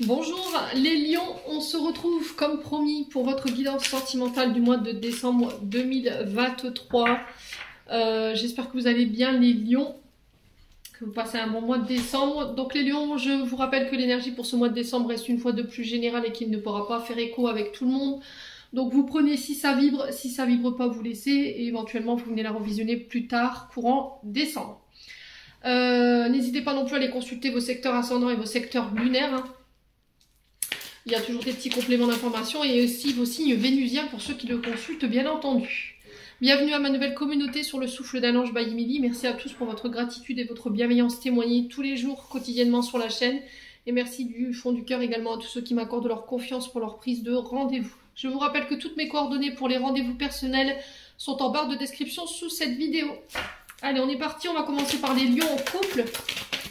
Bonjour les lions, on se retrouve comme promis pour votre guidance sentimentale du mois de décembre 2023. J'espère que vous allez bien les lions, que vous passez un bon mois de décembre. Donc les lions, je vous rappelle que l'énergie pour ce mois de décembre reste une fois de plus générale et qu'il ne pourra pas faire écho avec tout le monde. Donc vous prenez si ça vibre pas vous laissez et éventuellement vous venez la revisionner plus tard, courant décembre. N'hésitez pas non plus à aller consulter vos secteurs ascendants et vos secteurs lunaires. Hein. Il y a toujours des petits compléments d'information et aussi vos signes vénusiens pour ceux qui le consultent, bien entendu. Bienvenue à ma nouvelle communauté sur le souffle d'un ange by Emily. Merci à tous pour votre gratitude et votre bienveillance témoignée tous les jours, quotidiennement sur la chaîne. Et merci du fond du cœur également à tous ceux qui m'accordent leur confiance pour leur prise de rendez-vous. Je vous rappelle que toutes mes coordonnées pour les rendez-vous personnels sont en barre de description sous cette vidéo. Allez, on est parti, on va commencer par les lions en couple.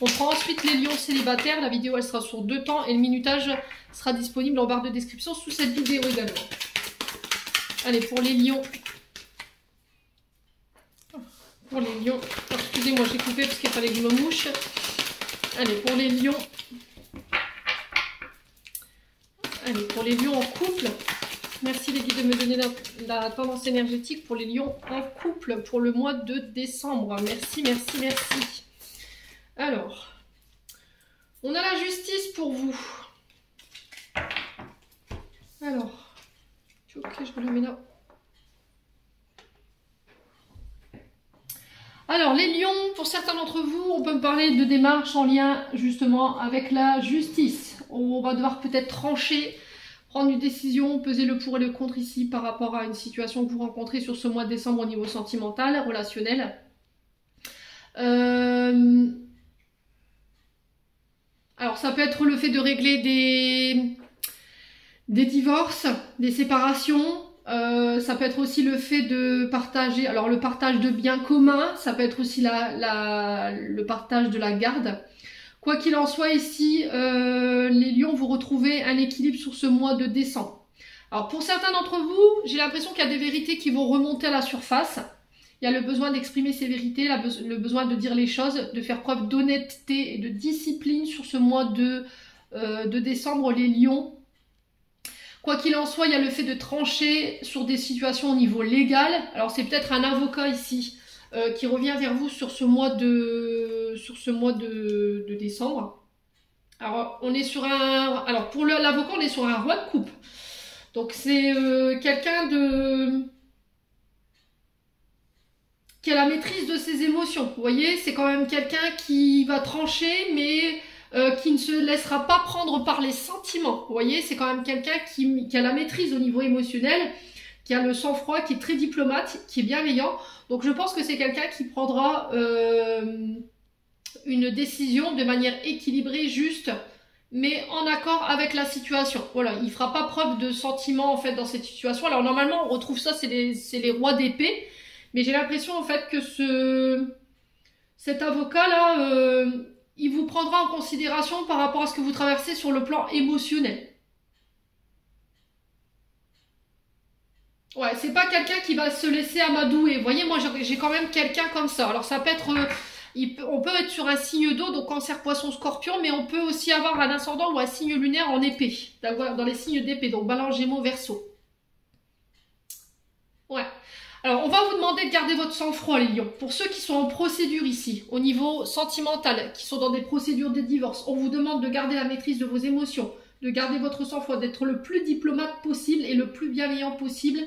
On prend ensuite les lions célibataires. La vidéo, elle sera sur 2 temps et le minutage sera disponible en barre de description sous cette vidéo également. Allez, pour les lions. Pour les lions. Excusez-moi, j'ai coupé parce qu'il fallait que je me mouche. Allez, pour les lions. Allez, pour les lions en couple. Merci les guides de me donner la tendance énergétique pour les lions en couple pour le mois de décembre. Merci, merci, merci. Alors, on a la justice pour vous. Alors, ok, je me le mets là. Alors, les lions, pour certains d'entre vous, on peut me parler de démarches en lien justement avec la justice. On va devoir peut-être trancher, prendre une décision, peser le pour et le contre ici par rapport à une situation que vous rencontrez sur ce mois de décembre au niveau sentimental, relationnel. Alors, ça peut être le fait de régler des divorces, des séparations. Ça peut être aussi le fait de partager, alors le partage de biens communs, ça peut être aussi le partage de la garde. Quoi qu'il en soit ici, les lions, vous retrouvez un équilibre sur ce mois de décembre. Alors pour certains d'entre vous, j'ai l'impression qu'il y a des vérités qui vont remonter à la surface. Il y a le besoin d'exprimer ces vérités, le besoin de dire les choses, de faire preuve d'honnêteté et de discipline sur ce mois de décembre, les lions. Quoi qu'il en soit, il y a le fait de trancher sur des situations au niveau légal. Alors c'est peut-être un avocat ici qui revient vers vous sur ce mois de décembre. Alors on est sur alors pour l'avocat, on est sur un roi de coupe. Donc c'est quelqu'un qui a la maîtrise de ses émotions. Vous voyez, c'est quand même quelqu'un qui va trancher, mais qui ne se laissera pas prendre par les sentiments. Vous voyez, c'est quand même quelqu'un qui a la maîtrise au niveau émotionnel, qui a le sang-froid, qui est très diplomate, qui est bienveillant. Donc je pense que c'est quelqu'un qui prendra une décision de manière équilibrée, juste, mais en accord avec la situation. Voilà, il ne fera pas preuve de sentiments en fait dans cette situation. Alors normalement, on retrouve ça, c'est les rois d'épée. Mais j'ai l'impression en fait que cet avocat-là, il vous prendra en considération par rapport à ce que vous traversez sur le plan émotionnel. Ouais, c'est pas quelqu'un qui va se laisser amadouer. Vous voyez, moi j'ai quand même quelqu'un comme ça. Alors ça peut être, on peut être sur un signe d'eau, donc cancer, poisson, scorpion, mais on peut aussi avoir un ascendant ou un signe lunaire en épée, dans les signes d'épée, donc balance, gémeaux, verseau. Ouais. Alors, on va vous demander de garder votre sang-froid, les lions. Pour ceux qui sont en procédure ici, au niveau sentimental, qui sont dans des procédures de divorce, on vous demande de garder la maîtrise de vos émotions, de garder votre sang-froid, d'être le plus diplomate possible et le plus bienveillant possible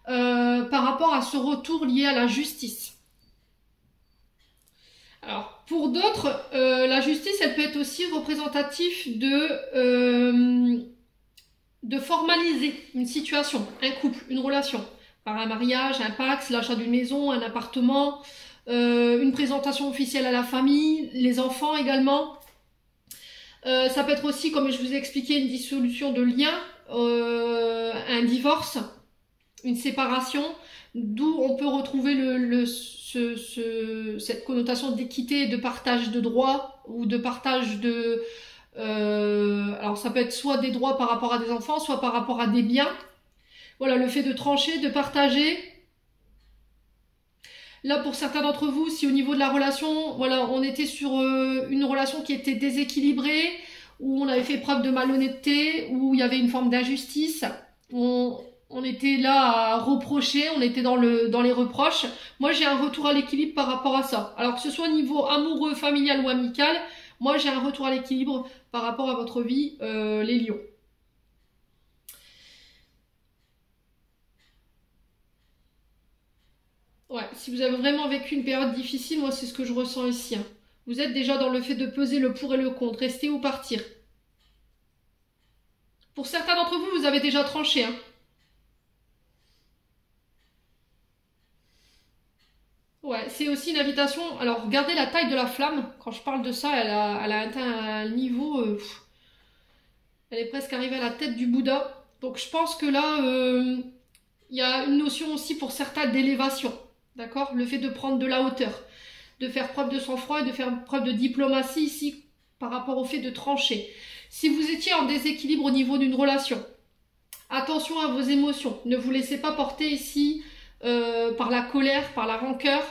par rapport à ce retour lié à la justice. Alors, pour d'autres, la justice, elle peut être aussi représentative de formaliser une situation, un couple, une relation. Par un mariage, un pax, l'achat d'une maison, un appartement, une présentation officielle à la famille, les enfants également. Ça peut être aussi, comme je vous ai expliqué, une dissolution de lien, un divorce, une séparation, d'où on peut retrouver cette connotation d'équité, de partage de droits ou de partage de... alors ça peut être soit des droits par rapport à des enfants, soit par rapport à des biens. Voilà, le fait de trancher, de partager. Là, pour certains d'entre vous, si au niveau de la relation, voilà, on était sur une relation qui était déséquilibrée, où on avait fait preuve de malhonnêteté, où il y avait une forme d'injustice, on était là à reprocher, on était dans les reproches. Moi, j'ai un retour à l'équilibre par rapport à ça. Alors que ce soit au niveau amoureux, familial ou amical, moi, j'ai un retour à l'équilibre par rapport à votre vie, les lions. Ouais, si vous avez vraiment vécu une période difficile, moi, c'est ce que je ressens ici. Hein. Vous êtes déjà dans le fait de peser le pour et le contre, rester ou partir. Pour certains d'entre vous, vous avez déjà tranché. Hein. Ouais, c'est aussi une invitation. Alors, regardez la taille de la flamme. Quand je parle de ça, elle a atteint un niveau... elle est presque arrivée à la tête du Bouddha. Donc, je pense que là, il y a une notion aussi pour certains d'élévation. D'accord? Le fait de prendre de la hauteur, de faire preuve de sang-froid et de faire preuve de diplomatie ici par rapport au fait de trancher. Si vous étiez en déséquilibre au niveau d'une relation, attention à vos émotions. Ne vous laissez pas porter ici par la colère, par la rancœur.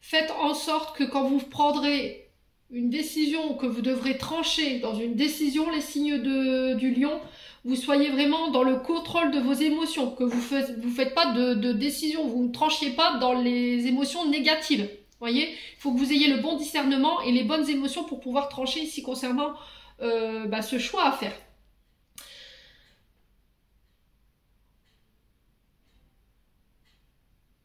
Faites en sorte que quand vous prendrez une décision, que vous devrez trancher dans une décision, les signes du lion, vous soyez vraiment dans le contrôle de vos émotions, que vous faites pas de décision, vous ne tranchiez pas dans les émotions négatives. Voyez, il faut que vous ayez le bon discernement et les bonnes émotions pour pouvoir trancher ici concernant ce choix à faire.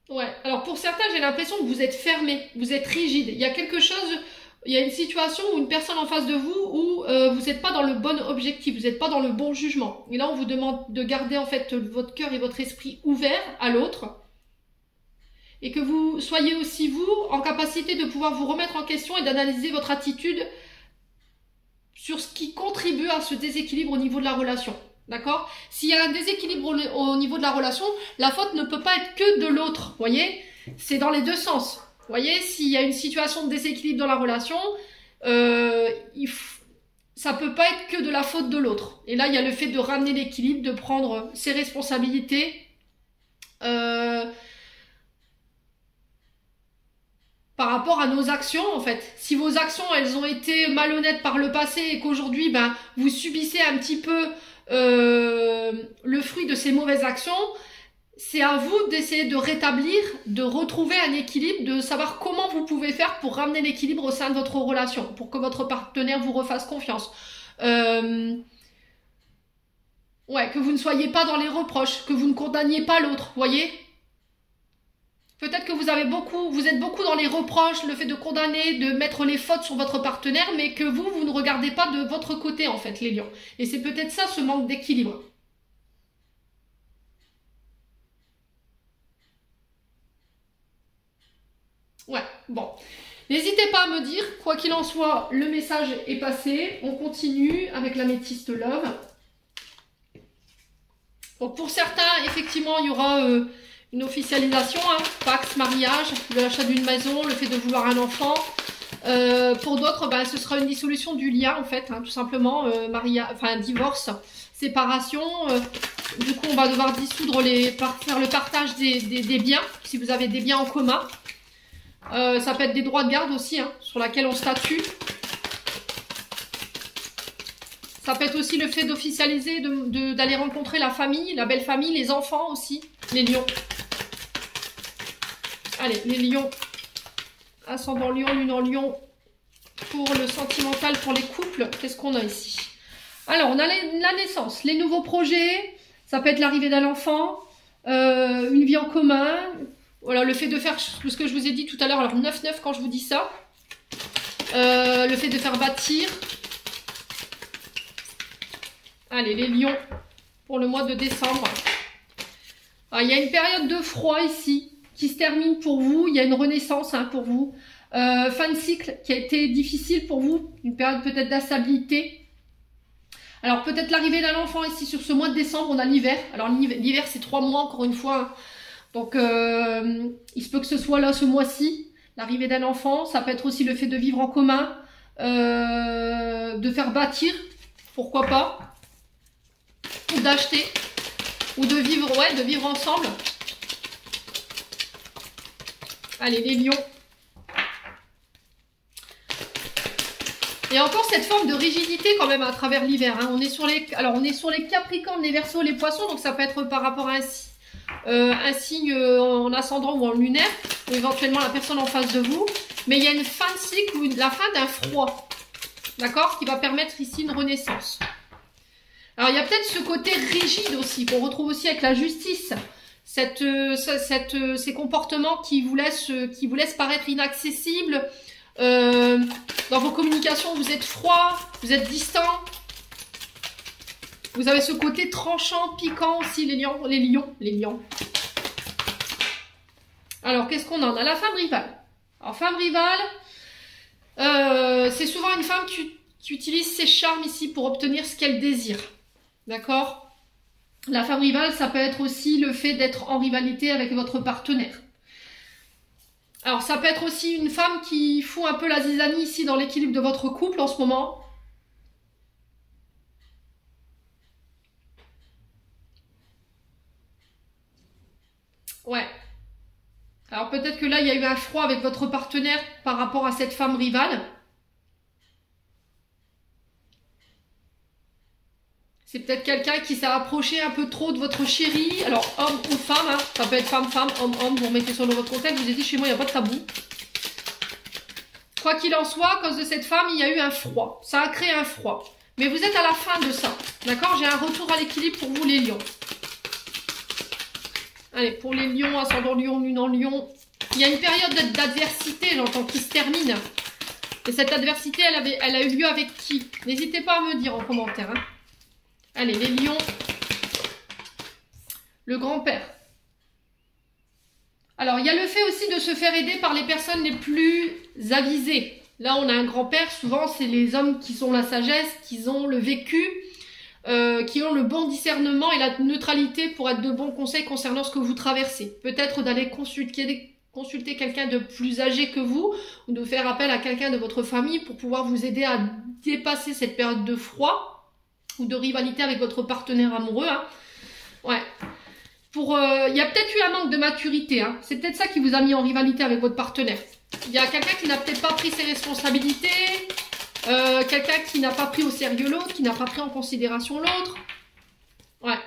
Ouais, alors pour certains, j'ai l'impression que vous êtes fermé, vous êtes rigide. Il y a quelque chose, il y a une situation ou une personne en face de vous où vous n'êtes pas dans le bon objectif, vous n'êtes pas dans le bon jugement. Et là, on vous demande de garder en fait votre cœur et votre esprit ouverts à l'autre. Et que vous soyez aussi, vous, en capacité de pouvoir vous remettre en question et d'analyser votre attitude sur ce qui contribue à ce déséquilibre au niveau de la relation. D'accord? S'il y a un déséquilibre au niveau de la relation, la faute ne peut pas être que de l'autre. Voyez? C'est dans les deux sens. Voyez? S'il y a une situation de déséquilibre dans la relation, ça peut pas être que de la faute de l'autre. Et là, il y a le fait de ramener l'équilibre, de prendre ses responsabilités. Par rapport à nos actions, en fait. Si vos actions, elles ont été malhonnêtes par le passé et qu'aujourd'hui, vous subissez un petit peu le fruit de ces mauvaises actions, c'est à vous d'essayer de rétablir, de retrouver un équilibre, de savoir comment vous pouvez faire pour ramener l'équilibre au sein de votre relation, pour que votre partenaire vous refasse confiance. Ouais, que vous ne soyez pas dans les reproches, que vous ne condamniez pas l'autre, voyez ? Peut-être que vous êtes beaucoup dans les reproches, le fait de condamner, de mettre les fautes sur votre partenaire, mais que vous ne regardez pas de votre côté, en fait, les lions. Et c'est peut-être ça, ce manque d'équilibre. Ouais, bon. N'hésitez pas à me dire, quoi qu'il en soit, le message est passé. On continue avec l'améthyste love. Donc pour certains, effectivement, il y aura... une officialisation, hein, Pax, mariage, l'achat d'une maison, le fait de vouloir un enfant. Pour d'autres, ce sera une dissolution du lien, en fait, hein, tout simplement, divorce, séparation. Du coup, on va devoir dissoudre faire le partage des biens, si vous avez des biens en commun. Ça peut être des droits de garde aussi, hein, sur laquelle on statue. Ça peut être aussi le fait d'officialiser, d'aller rencontrer la famille, la belle famille, les enfants aussi, les lions. Allez, les lions, ascendant lion, lune en lion, pour le sentimental, pour les couples, qu'est-ce qu'on a ici? Alors, on a la naissance, les nouveaux projets, ça peut être l'arrivée d'un enfant, une vie en commun, voilà, le fait de faire ce que je vous ai dit tout à l'heure, alors 9-9 quand je vous dis ça, le fait de faire bâtir. Allez, les lions, pour le mois de décembre. Ah, il y a une période de froid ici, qui se termine pour vous, il y a une renaissance pour vous. Fin de cycle qui a été difficile pour vous, une période peut-être d'instabilité. Alors peut-être l'arrivée d'un enfant ici sur ce mois de décembre, on a l'hiver. Alors l'hiver c'est 3 mois encore une fois. Donc il se peut que ce soit là ce mois-ci, l'arrivée d'un enfant. Ça peut être aussi le fait de vivre en commun, de faire bâtir, pourquoi pas, ou d'acheter, ou de vivre ensemble. Allez, les lions. Et encore cette forme de rigidité quand même à travers l'hiver. Hein. On est sur les Capricornes, les Verseaux, les Poissons, donc ça peut être par rapport à un signe en ascendant ou en lunaire, ou éventuellement la personne en face de vous. Mais il y a une fin de cycle ou la fin d'un froid, d'accord, qui va permettre ici une renaissance. Alors il y a peut-être ce côté rigide aussi qu'on retrouve aussi avec la justice. Ces comportements qui vous laissent paraître inaccessibles. Dans vos communications, vous êtes froid, vous êtes distant. Vous avez ce côté tranchant, piquant aussi, les lions. Alors, qu'est-ce qu'on a? On a la femme rivale. Alors, femme rivale, c'est souvent une femme qui utilise ses charmes ici pour obtenir ce qu'elle désire. D'accord? La femme rivale, ça peut être aussi le fait d'être en rivalité avec votre partenaire. Alors, ça peut être aussi une femme qui fout un peu la zizanie ici dans l'équilibre de votre couple en ce moment. Ouais. Alors, peut-être que là, il y a eu un froid avec votre partenaire par rapport à cette femme rivale. C'est peut-être quelqu'un qui s'est approché un peu trop de votre chéri. Alors, homme ou femme, hein. Ça peut être femme, homme, vous remettez sur votre contexte. Je vous ai dit, chez moi, il n'y a pas de tabou. Quoi qu'il en soit, à cause de cette femme, il y a eu un froid. Ça a créé un froid. Mais vous êtes à la fin de ça. D'accord? J'ai un retour à l'équilibre pour vous, les lions. Allez, pour les lions, ascendant lion, lune en lion. Il y a une période d'adversité, j'entends, qui se termine. Et cette adversité, elle a eu lieu avec qui? N'hésitez pas à me dire en commentaire, hein. Allez, les lions. Le grand-père. Alors, il y a le fait aussi de se faire aider par les personnes les plus avisées. Là, on a un grand-père. Souvent, c'est les hommes qui ont la sagesse, qui ont le vécu, qui ont le bon discernement et la neutralité pour être de bons conseils concernant ce que vous traversez. Peut-être d'aller consulter quelqu'un de plus âgé que vous ou de faire appel à quelqu'un de votre famille pour pouvoir vous aider à dépasser cette période de froid ou de rivalité avec votre partenaire amoureux. Hein. Ouais. Il y a peut-être eu un manque de maturité. Hein. C'est peut-être ça qui vous a mis en rivalité avec votre partenaire. Il y a quelqu'un qui n'a peut-être pas pris ses responsabilités, quelqu'un qui n'a pas pris au sérieux l'autre, qui n'a pas pris en considération l'autre. Ouais.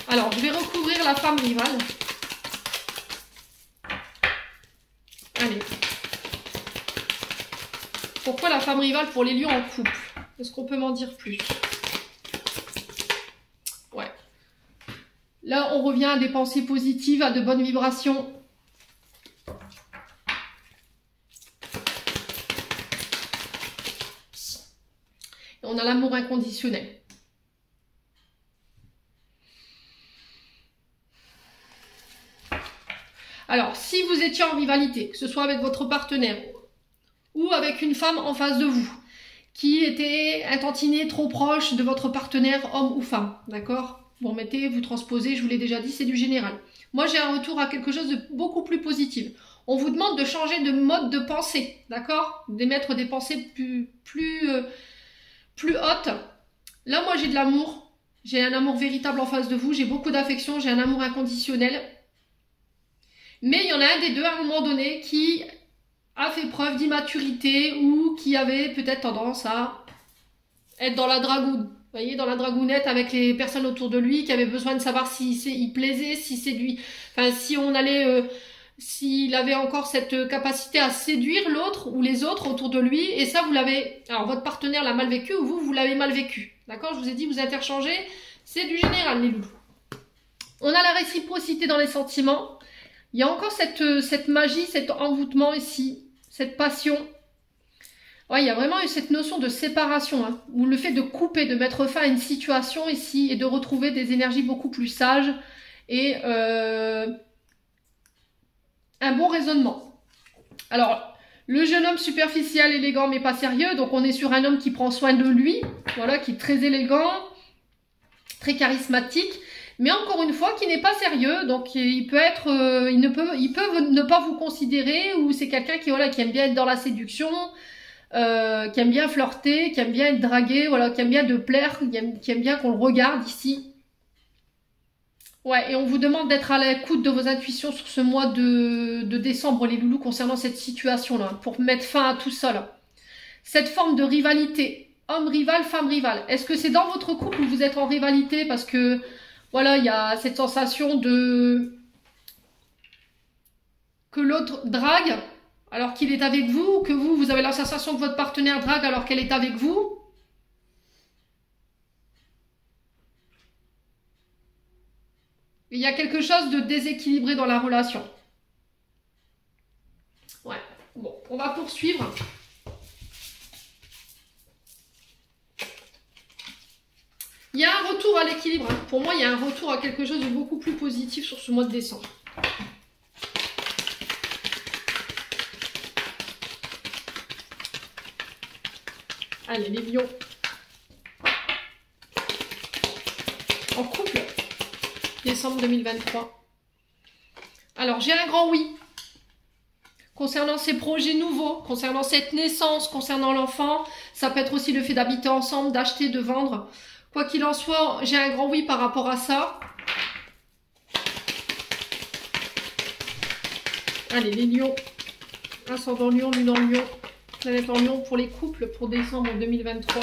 Alors, je vais recouvrir la femme rivale. Allez. Pourquoi la femme rivale pour les lions en couple? Est-ce qu'on peut m'en dire plus? Ouais. Là, on revient à des pensées positives, à de bonnes vibrations. Et on a l'amour inconditionnel. Alors, si vous étiez en rivalité, que ce soit avec votre partenaire ou avec une femme en face de vous, qui était un tantinet trop proche de votre partenaire, homme ou femme, d'accord? Vous remettez, vous transposez, je vous l'ai déjà dit, c'est du général. Moi, j'ai un retour à quelque chose de beaucoup plus positif. On vous demande de changer de mode de pensée, d'accord? D'émettre des pensées plus hautes. Là, moi, j'ai de l'amour. J'ai un amour véritable en face de vous. J'ai beaucoup d'affection. J'ai un amour inconditionnel. Mais il y en a un des deux, à un moment donné, qui a fait preuve d'immaturité ou qui avait peut-être tendance à être dans la dragoune. Vous voyez, dans la dragounette avec les personnes autour de lui qui avaient besoin de savoir s'il plaisait, si séduit. Enfin, si on allait... s'il avait encore cette capacité à séduire l'autre ou les autres autour de lui. Et ça, vous l'avez... Alors, votre partenaire l'a mal vécu ou vous l'avez mal vécu. D'accord? Je vous ai dit, vous interchangez. C'est du général, les loulous. On a la réciprocité dans les sentiments. Il y a encore cette magie, cet envoûtement ici. Cette passion. Ouais, il y a vraiment eu cette notion de séparation. Hein, ou le fait de couper, de mettre fin à une situation ici. Et de retrouver des énergies beaucoup plus sages. Et... un bon raisonnement. Alors, le jeune homme superficiel, élégant mais pas sérieux. Donc, on est sur un homme qui prend soin de lui. Voilà, qui est très élégant, très charismatique. Mais encore une fois, qui n'est pas sérieux. Donc, il peut être, il peut ne pas vous considérer. Ou c'est quelqu'un qui, voilà, qui aime bien être dans la séduction, qui aime bien flirter, qui aime bien être dragué, voilà, qui aime bien de plaire, qui aime bien qu'on le regarde ici. Ouais, et on vous demande d'être à l'écoute de vos intuitions sur ce mois de décembre, les loulous, concernant cette situation-là, pour mettre fin à tout ça, là. cette forme de rivalité, homme rival, femme rivale. Est-ce que c'est dans votre couple où vous êtes en rivalité parce que, voilà, il y a cette sensation de... que l'autre drague alors qu'il est avec vous, ou que vous avez la sensation que votre partenaire drague alors qu'elle est avec vous? Il y a quelque chose de déséquilibré dans la relation. Ouais, bon, on va poursuivre. Il y a un retour à l'équilibre. Pour moi, il y a un retour à quelque chose de beaucoup plus positif sur ce mois de décembre. Allez, les lions. En couple, décembre 2023. Alors, j'ai un grand oui. Concernant ces projets nouveaux, concernant cette naissance, concernant l'enfant, ça peut être aussi le fait d'habiter ensemble, d'acheter, de vendre. Quoi qu'il en soit, j'ai un grand oui par rapport à ça. Allez, les lions. Ascendant lion, lune en lion, planète en lion pour les couples pour décembre 2023.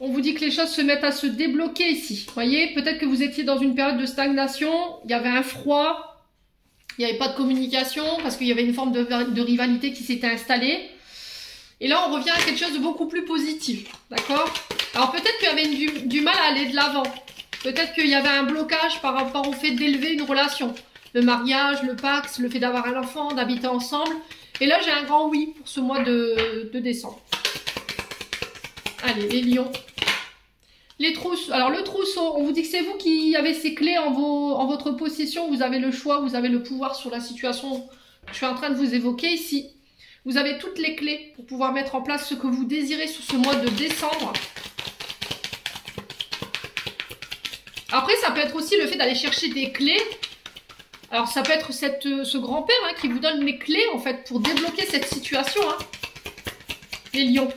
On vous dit que les choses se mettent à se débloquer ici. Vous voyez, peut-être que vous étiez dans une période de stagnation, il y avait un froid, il n'y avait pas de communication parce qu'il y avait une forme de rivalité qui s'était installée. Et là, on revient à quelque chose de beaucoup plus positif, d'accord? Alors peut-être qu'il y avait du mal à aller de l'avant. Peut-être qu'il y avait un blocage par rapport au fait d'élever une relation. Le mariage, le Pax, le fait d'avoir un enfant, d'habiter ensemble. Et là, j'ai un grand oui pour ce mois de décembre. Allez, les lions. Les trousseaux. Alors le trousseau, on vous dit que c'est vous qui avez ces clés en votre possession. Vous avez le choix, vous avez le pouvoir sur la situation que je suis en train de vous évoquer ici. Vous avez toutes les clés pour pouvoir mettre en place ce que vous désirez sur ce mois de décembre. Après, ça peut être aussi le fait d'aller chercher des clés. Alors, ça peut être ce grand-père qui vous donne les clés, en fait, pour débloquer cette situation. Les lions.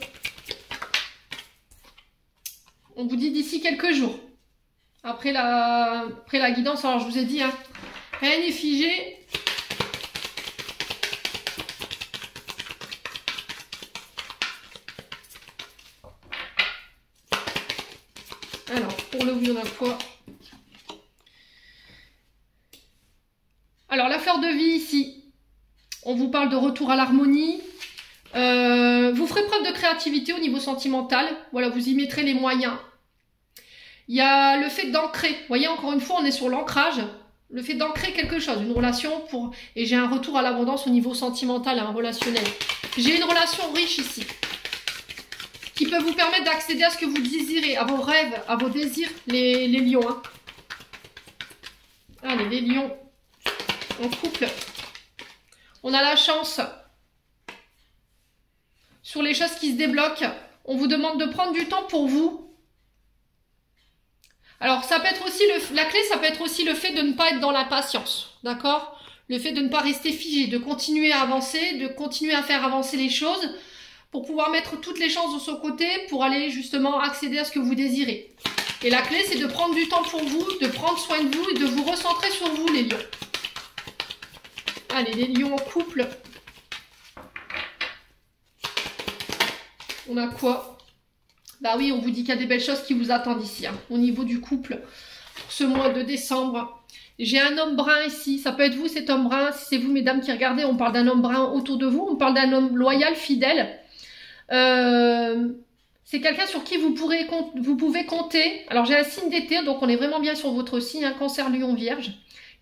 On vous dit d'ici quelques jours. Après la guidance, alors je vous ai dit, rien n'est figé. Alors, pour le oui, on a quoi? Alors, la fleur de vie ici, on vous parle de retour à l'harmonie. Vous ferez preuve de créativité au niveau sentimental. Voilà, vous y mettrez les moyens. Il y a le fait d'ancrer. Vous voyez, encore une fois, on est sur l'ancrage. Le fait d'ancrer quelque chose, une relation pour... Et j'ai un retour à l'abondance au niveau sentimental, relationnel. J'ai une relation riche ici, qui peut vous permettre d'accéder à ce que vous désirez, à vos rêves, à vos désirs, les lions. Allez, les lions en couple. On a la chance sur les choses qui se débloquent. On vous demande de prendre du temps pour vous. Alors, ça peut être aussi la clé, ça peut être aussi le fait de ne pas être dans l'impatience, d'accord? Le fait de ne pas rester figé, de continuer à avancer, de continuer à faire avancer les choses pour pouvoir mettre toutes les chances de son côté pour aller justement accéder à ce que vous désirez. Et la clé, c'est de prendre du temps pour vous, de prendre soin de vous et de vous recentrer sur vous, les lions. Allez, les lions en couple. On a quoi? Bah oui, on vous dit qu'il y a des belles choses qui vous attendent ici, au niveau du couple, pour ce mois de décembre. J'ai un homme brun ici, ça peut être vous cet homme brun, si c'est vous mesdames qui regardez, on parle d'un homme brun autour de vous, on parle d'un homme loyal, fidèle. C'est quelqu'un sur qui vous pouvez compter. Alors j'ai un signe d'été, donc on est vraiment bien sur votre signe, Cancer, Lion, Vierge.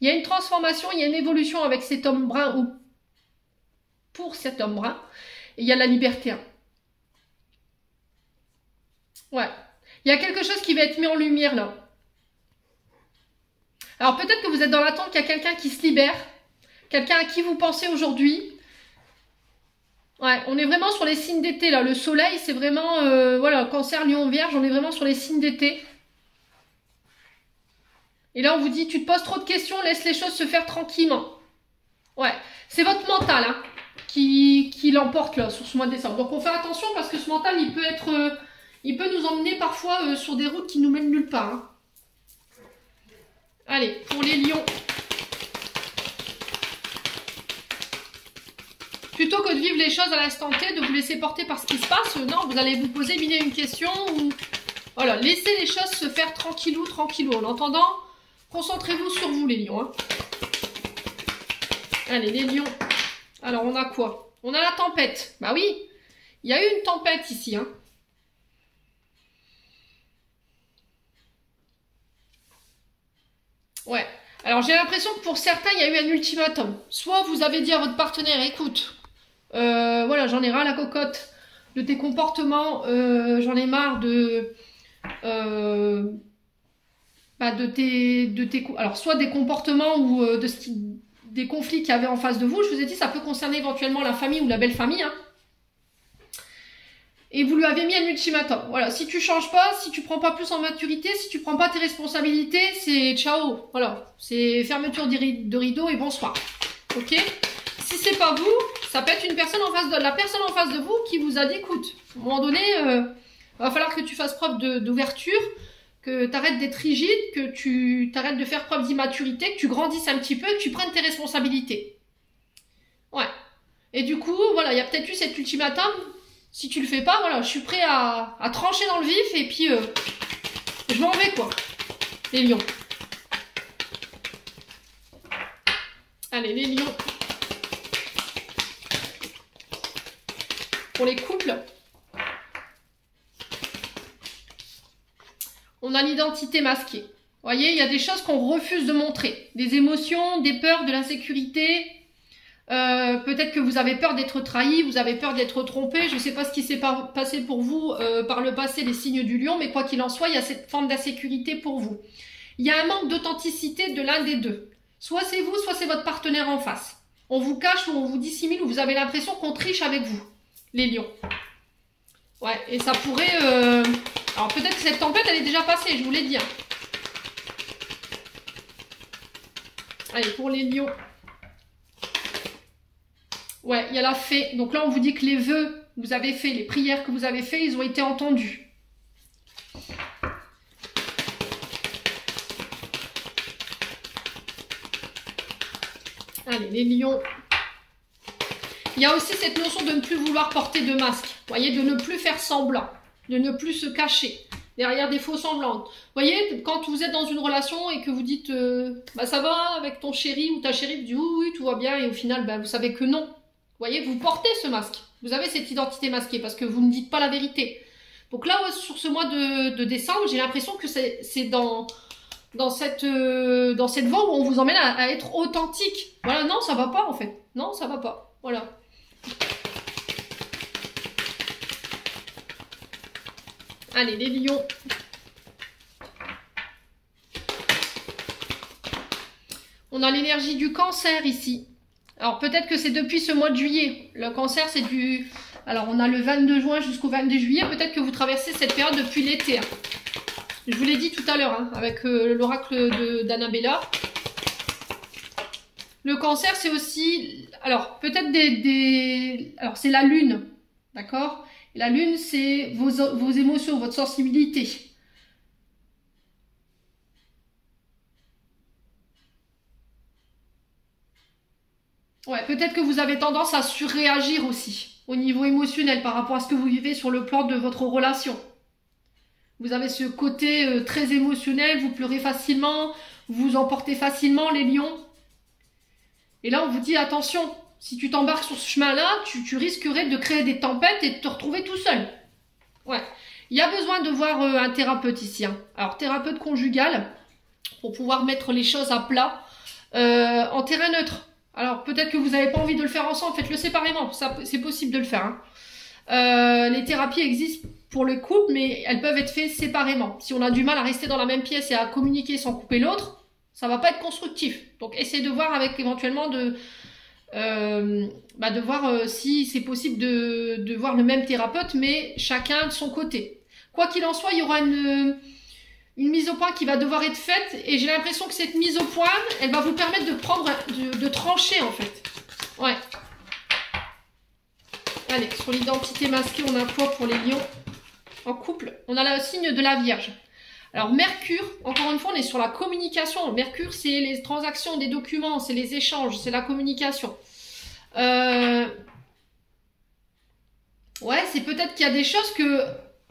Il y a une transformation, il y a une évolution avec cet homme brun, ou pour cet homme brun, et il y a la liberté. Ouais, il y a quelque chose qui va être mis en lumière là. Alors peut-être que vous êtes dans l'attente qu'il y a quelqu'un qui se libère, quelqu'un à qui vous pensez aujourd'hui. Ouais, on est vraiment sur les signes d'été là. Le soleil, c'est vraiment, voilà, Cancer, Lion, Vierge, on est vraiment sur les signes d'été. Et là, on vous dit, tu te poses trop de questions, laisse les choses se faire tranquillement. Ouais, c'est votre mental qui l'emporte là sur ce mois de décembre. Donc on fait attention parce que ce mental, il peut nous emmener parfois sur des routes qui nous mènent nulle part. Allez, pour les lions. Plutôt que de vivre les choses à l'instant T, de vous laisser porter par ce qui se passe, non, vous allez vous poser mille et une questions ou... Voilà, laissez les choses se faire tranquillou, tranquillou. En attendant, concentrez-vous sur vous les lions. Hein. Allez, les lions. Alors, on a quoi? On a la tempête. Bah oui, il y a eu une tempête ici. Hein. Ouais. Alors, j'ai l'impression que pour certains, il y a eu un ultimatum. Soit vous avez dit à votre partenaire, écoute, voilà, j'en ai ras la cocotte de tes comportements, j'en ai marre de... alors soit des comportements ou des conflits qu'il y avait en face de vous. Je vous ai dit, ça peut concerner éventuellement la famille ou la belle famille. Hein. Et vous lui avez mis un ultimatum. Voilà, si tu changes pas, si tu prends pas plus en maturité, si tu prends pas tes responsabilités, c'est ciao. Voilà, c'est fermeture de rideau et bonsoir. Ok? Si c'est pas vous, ça peut être une personne en face de la personne en face de vous qui vous a dit, écoute, à un moment donné, va falloir que tu fasses preuve d'ouverture, que tu arrêtes d'être rigide, que tu arrêtes de faire preuve d'immaturité, que tu grandisses un petit peu, que tu prennes tes responsabilités. Ouais. Et du coup, voilà, il y a peut-être eu cet ultimatum. Si tu le fais pas, voilà, je suis prêt à trancher dans le vif et puis je m'en vais quoi. Les lions. Allez, les lions. Pour les couples. On a l'identité masquée. Vous voyez, il y a des choses qu'on refuse de montrer. Des émotions, des peurs, de l'insécurité. Peut-être que vous avez peur d'être trahi, vous avez peur d'être trompé. Je ne sais pas ce qui s'est passé pour vous par le passé, les signes du lion. Mais quoi qu'il en soit, il y a cette forme d'insécurité pour vous. Il y a un manque d'authenticité de l'un des deux. Soit c'est vous, soit c'est votre partenaire en face. On vous cache ou on vous dissimule ou vous avez l'impression qu'on triche avec vous. Les lions. Ouais, et ça pourrait... Alors peut-être que cette tempête, elle est déjà passée, je vous l'ai dit. Hein. Allez, pour les lions. Ouais, il y a la fée. Donc là, on vous dit que les vœux que vous avez faits, les prières que vous avez faits, ils ont été entendus. Allez, les lions. Il y a aussi cette notion de ne plus vouloir porter de masque. Vous voyez, de ne plus faire semblant, de ne plus se cacher derrière des faux semblants. Vous voyez, quand vous êtes dans une relation et que vous dites bah ça va avec ton chéri ou ta chérie, vous dites oui, oui, tout va bien, et au final, bah, vous savez que non. Vous voyez, vous portez ce masque. Vous avez cette identité masquée parce que vous ne dites pas la vérité. Donc là, sur ce mois de décembre, j'ai l'impression que c'est dans cette voie où on vous emmène à être authentique. Voilà, non, ça va pas en fait. Non, ça va pas. Voilà. Allez, les lions. On a l'énergie du cancer ici. Alors peut-être que c'est depuis ce mois de juillet. Le cancer, c'est du... Alors on a le 22 juin jusqu'au 22 juillet. Peut-être que vous traversez cette période depuis l'été. Hein. Je vous l'ai dit tout à l'heure, hein, avec l'oracle d'Annabella. Le cancer, c'est aussi... Alors peut-être Alors c'est la lune. D'accord ? La lune, c'est vos émotions, votre sensibilité. Ouais, peut-être que vous avez tendance à surréagir aussi, au niveau émotionnel, par rapport à ce que vous vivez sur le plan de votre relation. Vous avez ce côté très émotionnel, vous pleurez facilement, vous emportez facilement les lions. Et là, on vous dit, attention, si tu t'embarques sur ce chemin-là, tu risquerais de créer des tempêtes et de te retrouver tout seul. Ouais. Il y a besoin de voir un thérapeute ici. Hein. Alors, thérapeute conjugal, pour pouvoir mettre les choses à plat, en terrain neutre. Alors, peut-être que vous n'avez pas envie de le faire ensemble, faites-le séparément. C'est possible de le faire. Hein. Les thérapies existent pour le couple, mais elles peuvent être faites séparément. Si on a du mal à rester dans la même pièce et à communiquer sans couper l'autre, ça va pas être constructif. Donc, essayez de voir avec éventuellement de voir si c'est possible de voir le même thérapeute, mais chacun de son côté. Quoi qu'il en soit, il y aura une mise au point qui va devoir être faite, et j'ai l'impression que cette mise au point, elle va vous permettre de trancher en fait. Ouais. Allez, sur l'identité masquée, on a quoi pour les lions en couple? On a le signe de la Vierge. Alors Mercure, encore une fois, on est sur la communication. Mercure, c'est les transactions des documents, c'est les échanges, c'est la communication. Ouais, c'est peut-être qu'il y a des choses que,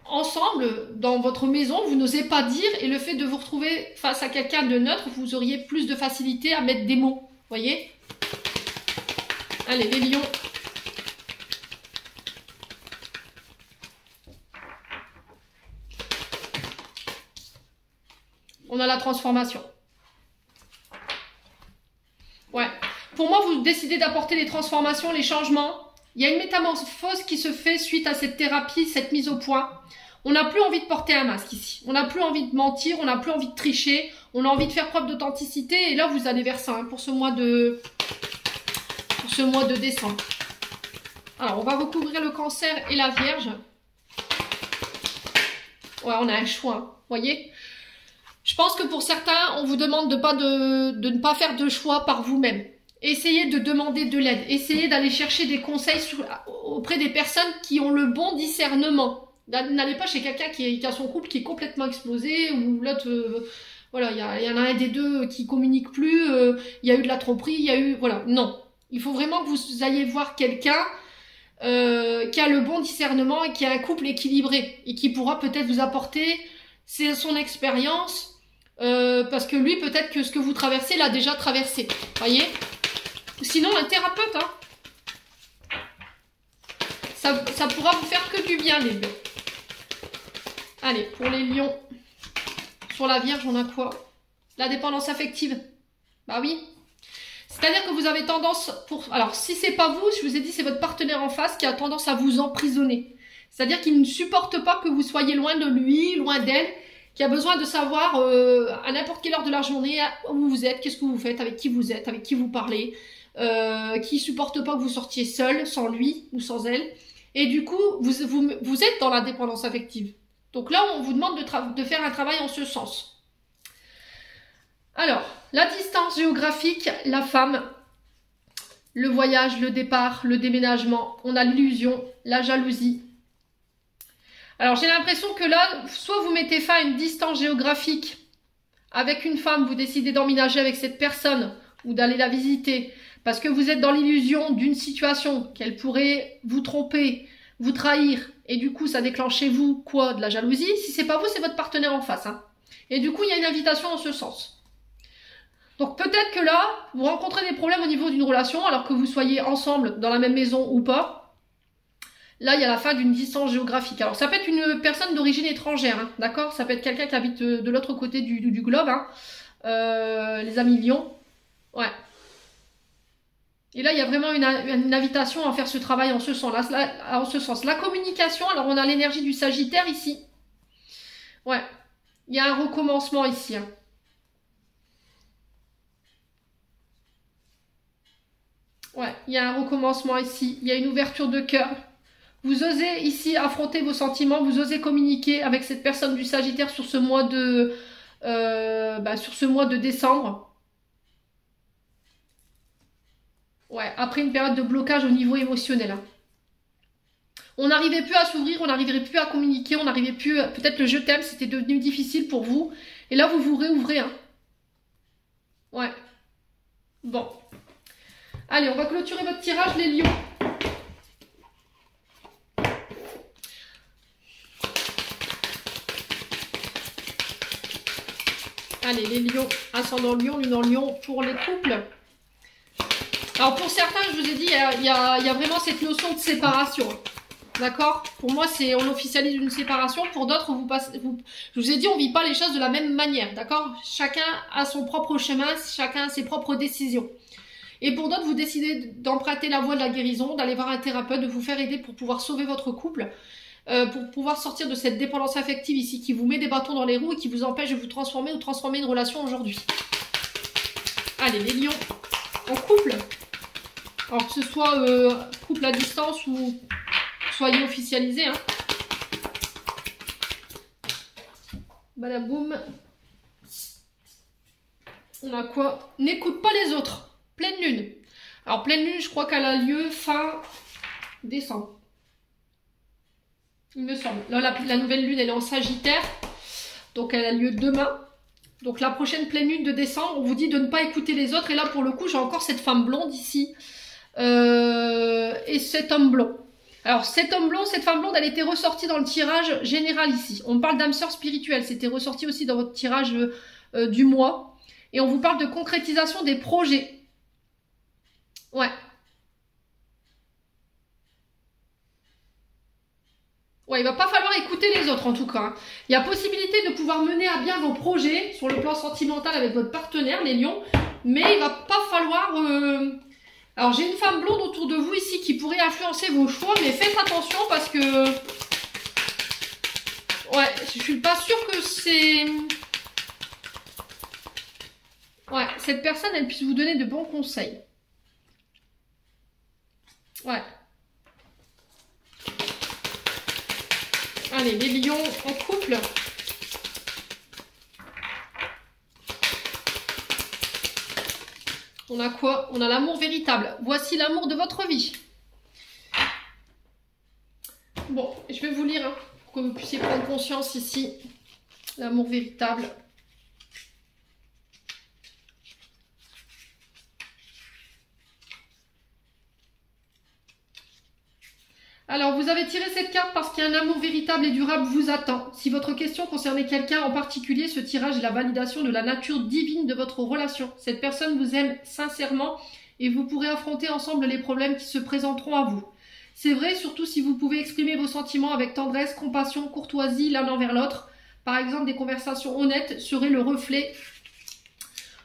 ensemble, dans votre maison, vous n'osez pas dire, et le fait de vous retrouver face à quelqu'un de neutre, vous auriez plus de facilité à mettre des mots. Voyez? Allez, les lions. On a la transformation. Ouais. Pour moi, vous décidez d'apporter les transformations, les changements. Il y a une métamorphose qui se fait suite à cette thérapie, cette mise au point. On n'a plus envie de porter un masque ici. On n'a plus envie de mentir, on n'a plus envie de tricher. On a envie de faire preuve d'authenticité. Et là, vous allez vers ça, hein, pour ce mois de décembre. Alors, on va recouvrir le cancer et la vierge. Ouais, on a un choix, voyez. Je pense que pour certains, on vous demande de ne pas faire de choix par vous-même. Essayez de demander de l'aide. Essayez d'aller chercher des conseils auprès des personnes qui ont le bon discernement. N'allez pas chez quelqu'un qui a son couple qui est complètement explosé, ou l'autre, voilà, il y en a un des deux qui communique plus, il y a eu de la tromperie, il y a eu, voilà, non. Il faut vraiment que vous alliez voir quelqu'un qui a le bon discernement et qui a un couple équilibré et qui pourra peut-être vous apporter son expérience, parce que lui, peut-être que ce que vous traversez, l'a déjà traversé, voyez. Sinon, un thérapeute, hein. Ça pourra vous faire que du bien, les deux. Allez, pour les lions, sur la vierge, on a quoi? La dépendance affective. Bah oui. C'est-à-dire que vous avez tendance, alors si c'est pas vous, je vous ai dit, c'est votre partenaire en face qui a tendance à vous emprisonner. C'est-à-dire qu'il ne supporte pas que vous soyez loin de lui, loin d'elle, qui a besoin de savoir à n'importe quelle heure de la journée où vous êtes, qu'est-ce que vous faites, avec qui vous êtes, avec qui vous parlez, qui supporte pas que vous sortiez seul, sans lui ou sans elle. Et du coup, vous êtes dans la dépendance affective. Donc là, on vous demande de faire un travail en ce sens. Alors, la distance géographique, la femme, le voyage, le départ, le déménagement, on a l'illusion, la jalousie. Alors, j'ai l'impression que là, soit vous mettez fin à une distance géographique avec une femme, vous décidez d'emménager avec cette personne ou d'aller la visiter parce que vous êtes dans l'illusion d'une situation qu'elle pourrait vous tromper, vous trahir, et du coup, ça déclenche chez vous quoi? De la jalousie. Si c'est pas vous, c'est votre partenaire en face, hein. Et du coup, il y a une invitation en ce sens. Donc peut-être que là, vous rencontrez des problèmes au niveau d'une relation, alors que vous soyez ensemble dans la même maison ou pas. Là, il y a la fin d'une distance géographique. Alors ça peut être une personne d'origine étrangère, hein, d'accord? Ça peut être quelqu'un qui habite de l'autre côté du globe, hein. Les amis lions. Ouais. Et là, il y a vraiment une invitation à faire ce travail en ce sens. En ce sens. La communication, alors on a l'énergie du Sagittaire ici. Ouais. Il y a un recommencement ici, hein. Ouais, il y a un recommencement ici. Il y a une ouverture de cœur. Vous osez ici affronter vos sentiments. Vous osez communiquer avec cette personne du Sagittaire sur ce mois de décembre. Ouais, après une période de blocage au niveau émotionnel, hein. On n'arrivait plus à s'ouvrir, on n'arrivait plus à communiquer, on n'arrivait plus... Peut-être le je t'aime, c'était devenu difficile pour vous. Et là, vous vous réouvrez, hein. Ouais. Bon. Allez, on va clôturer votre tirage, les lions. Allez, les lions, ascendant lion, lune en lion, pour les couples. Alors, pour certains, je vous ai dit, il y a vraiment cette notion de séparation. D'accord? Pour moi, on officialise une séparation. Pour d'autres, je vous ai dit, on ne vit pas les choses de la même manière. D'accord? Chacun a son propre chemin, chacun a ses propres décisions. Et pour d'autres, vous décidez d'emprunter la voie de la guérison, d'aller voir un thérapeute, de vous faire aider pour pouvoir sauver votre couple, pour pouvoir sortir de cette dépendance affective ici qui vous met des bâtons dans les roues et qui vous empêche de vous transformer ou transformer une relation aujourd'hui. Allez, les lions, en couple. Alors que ce soit couple à distance ou soyez officialisés, hein. Badaboum. On a quoi? N'écoute pas les autres. Pleine lune. Alors, pleine lune, je crois qu'elle a lieu fin décembre. Il me semble. Là, la nouvelle lune, elle est en Sagittaire. Donc, elle a lieu demain. Donc, la prochaine pleine lune de décembre, on vous dit de ne pas écouter les autres. Et là, pour le coup, j'ai encore cette femme blonde ici. Et cet homme blond. Alors, cet homme blond, cette femme blonde, elle était ressortie dans le tirage général ici. On parle d'âme sœur spirituelle. C'était ressorti aussi dans votre tirage du mois. Et on vous parle de concrétisation des projets. Ouais. Ouais, il va pas falloir écouter les autres en tout cas. Il y a possibilité de pouvoir mener à bien vos projets sur le plan sentimental avec votre partenaire, les lions. Mais il va pas falloir... Alors, j'ai une femme blonde autour de vous ici qui pourrait influencer vos choix. Mais faites attention parce que... Ouais, je suis pas sûre que c'est... Ouais, cette personne, elle puisse vous donner de bons conseils. Ouais. Allez, les lions en couple. On a quoi? On a l'amour véritable. Voici l'amour de votre vie. Bon, je vais vous lire, hein, pour que vous puissiez prendre conscience ici. L'amour véritable. Alors, vous avez tiré cette carte parce qu'un amour véritable et durable vous attend. Si votre question concernait quelqu'un en particulier, ce tirage est la validation de la nature divine de votre relation. Cette personne vous aime sincèrement et vous pourrez affronter ensemble les problèmes qui se présenteront à vous. C'est vrai, surtout si vous pouvez exprimer vos sentiments avec tendresse, compassion, courtoisie l'un envers l'autre. Par exemple, des conversations honnêtes seraient le reflet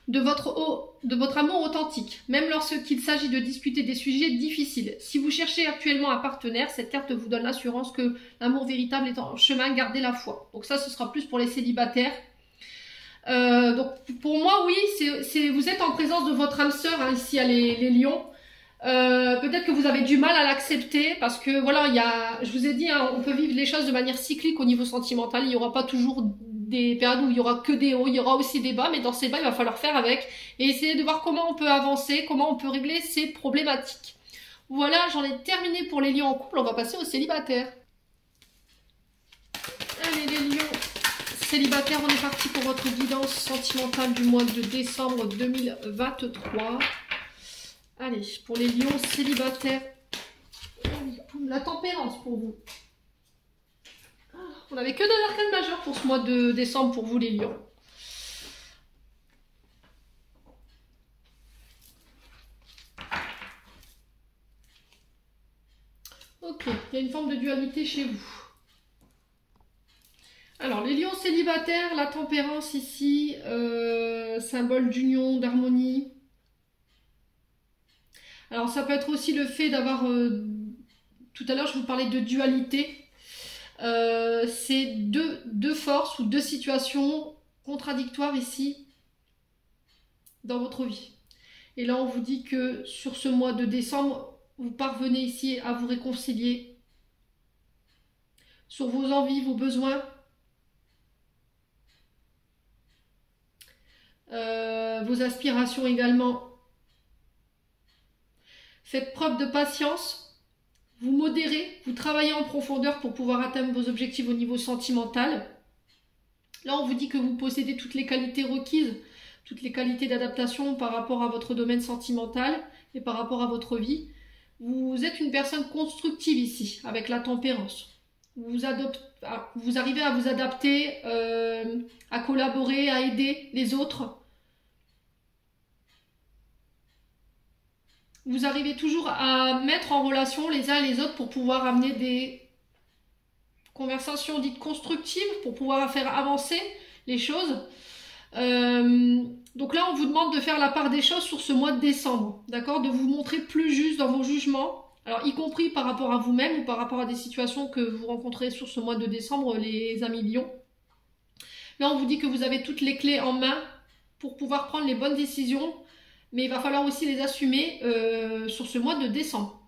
de votre amour authentique, même lorsqu'il s'agit de discuter des sujets difficiles. Si vous cherchez actuellement un partenaire, cette carte vous donne l'assurance que l'amour véritable est en chemin, gardez la foi. Donc ça, ce sera plus pour les célibataires. Donc pour moi, oui, vous êtes en présence de votre âme sœur, hein, ici, les lions. Peut-être que vous avez du mal à l'accepter parce que voilà, je vous ai dit, hein, on peut vivre les choses de manière cyclique au niveau sentimental. Il n'y aura pas toujours des périodes où il y aura que des hauts, il y aura aussi des bas, mais dans ces bas, il va falloir faire avec et essayer de voir comment on peut avancer, comment on peut régler ces problématiques. Voilà, j'en ai terminé pour les lions en couple, on va passer aux célibataires. Allez les lions célibataires, on est parti pour votre guidance sentimentale du mois de décembre 2023. Allez, pour les lions célibataires, la tempérance pour vous. On n'avait que des arcanes majeures pour ce mois de décembre pour vous les lions. Ok, il y a une forme de dualité chez vous. Alors, les lions célibataires, la tempérance ici, symbole d'union, d'harmonie. Alors, ça peut être aussi le fait d'avoir... tout à l'heure, je vous parlais de dualité. C'est deux forces ou deux situations contradictoires ici dans votre vie. Et là, on vous dit que sur ce mois de décembre, vous parvenez ici à vous réconcilier sur vos envies, vos besoins, vos aspirations également. Faites preuve de patience. Vous modérez, vous travaillez en profondeur pour pouvoir atteindre vos objectifs au niveau sentimental. Là, on vous dit que vous possédez toutes les qualités requises, toutes les qualités d'adaptation par rapport à votre domaine sentimental et par rapport à votre vie. Vous êtes une personne constructive ici, avec la tempérance. Vous arrivez à vous adapter, à collaborer, à aider les autres. Vous arrivez toujours à mettre en relation les uns et les autres pour pouvoir amener des conversations dites constructives, pour pouvoir faire avancer les choses. Donc là, on vous demande de faire la part des choses sur ce mois de décembre, d'accord? De vous montrer plus juste dans vos jugements, alors y compris par rapport à vous-même ou par rapport à des situations que vous rencontrez sur ce mois de décembre, les amis lions. Là, on vous dit que vous avez toutes les clés en main pour pouvoir prendre les bonnes décisions, mais il va falloir aussi les assumer sur ce mois de décembre.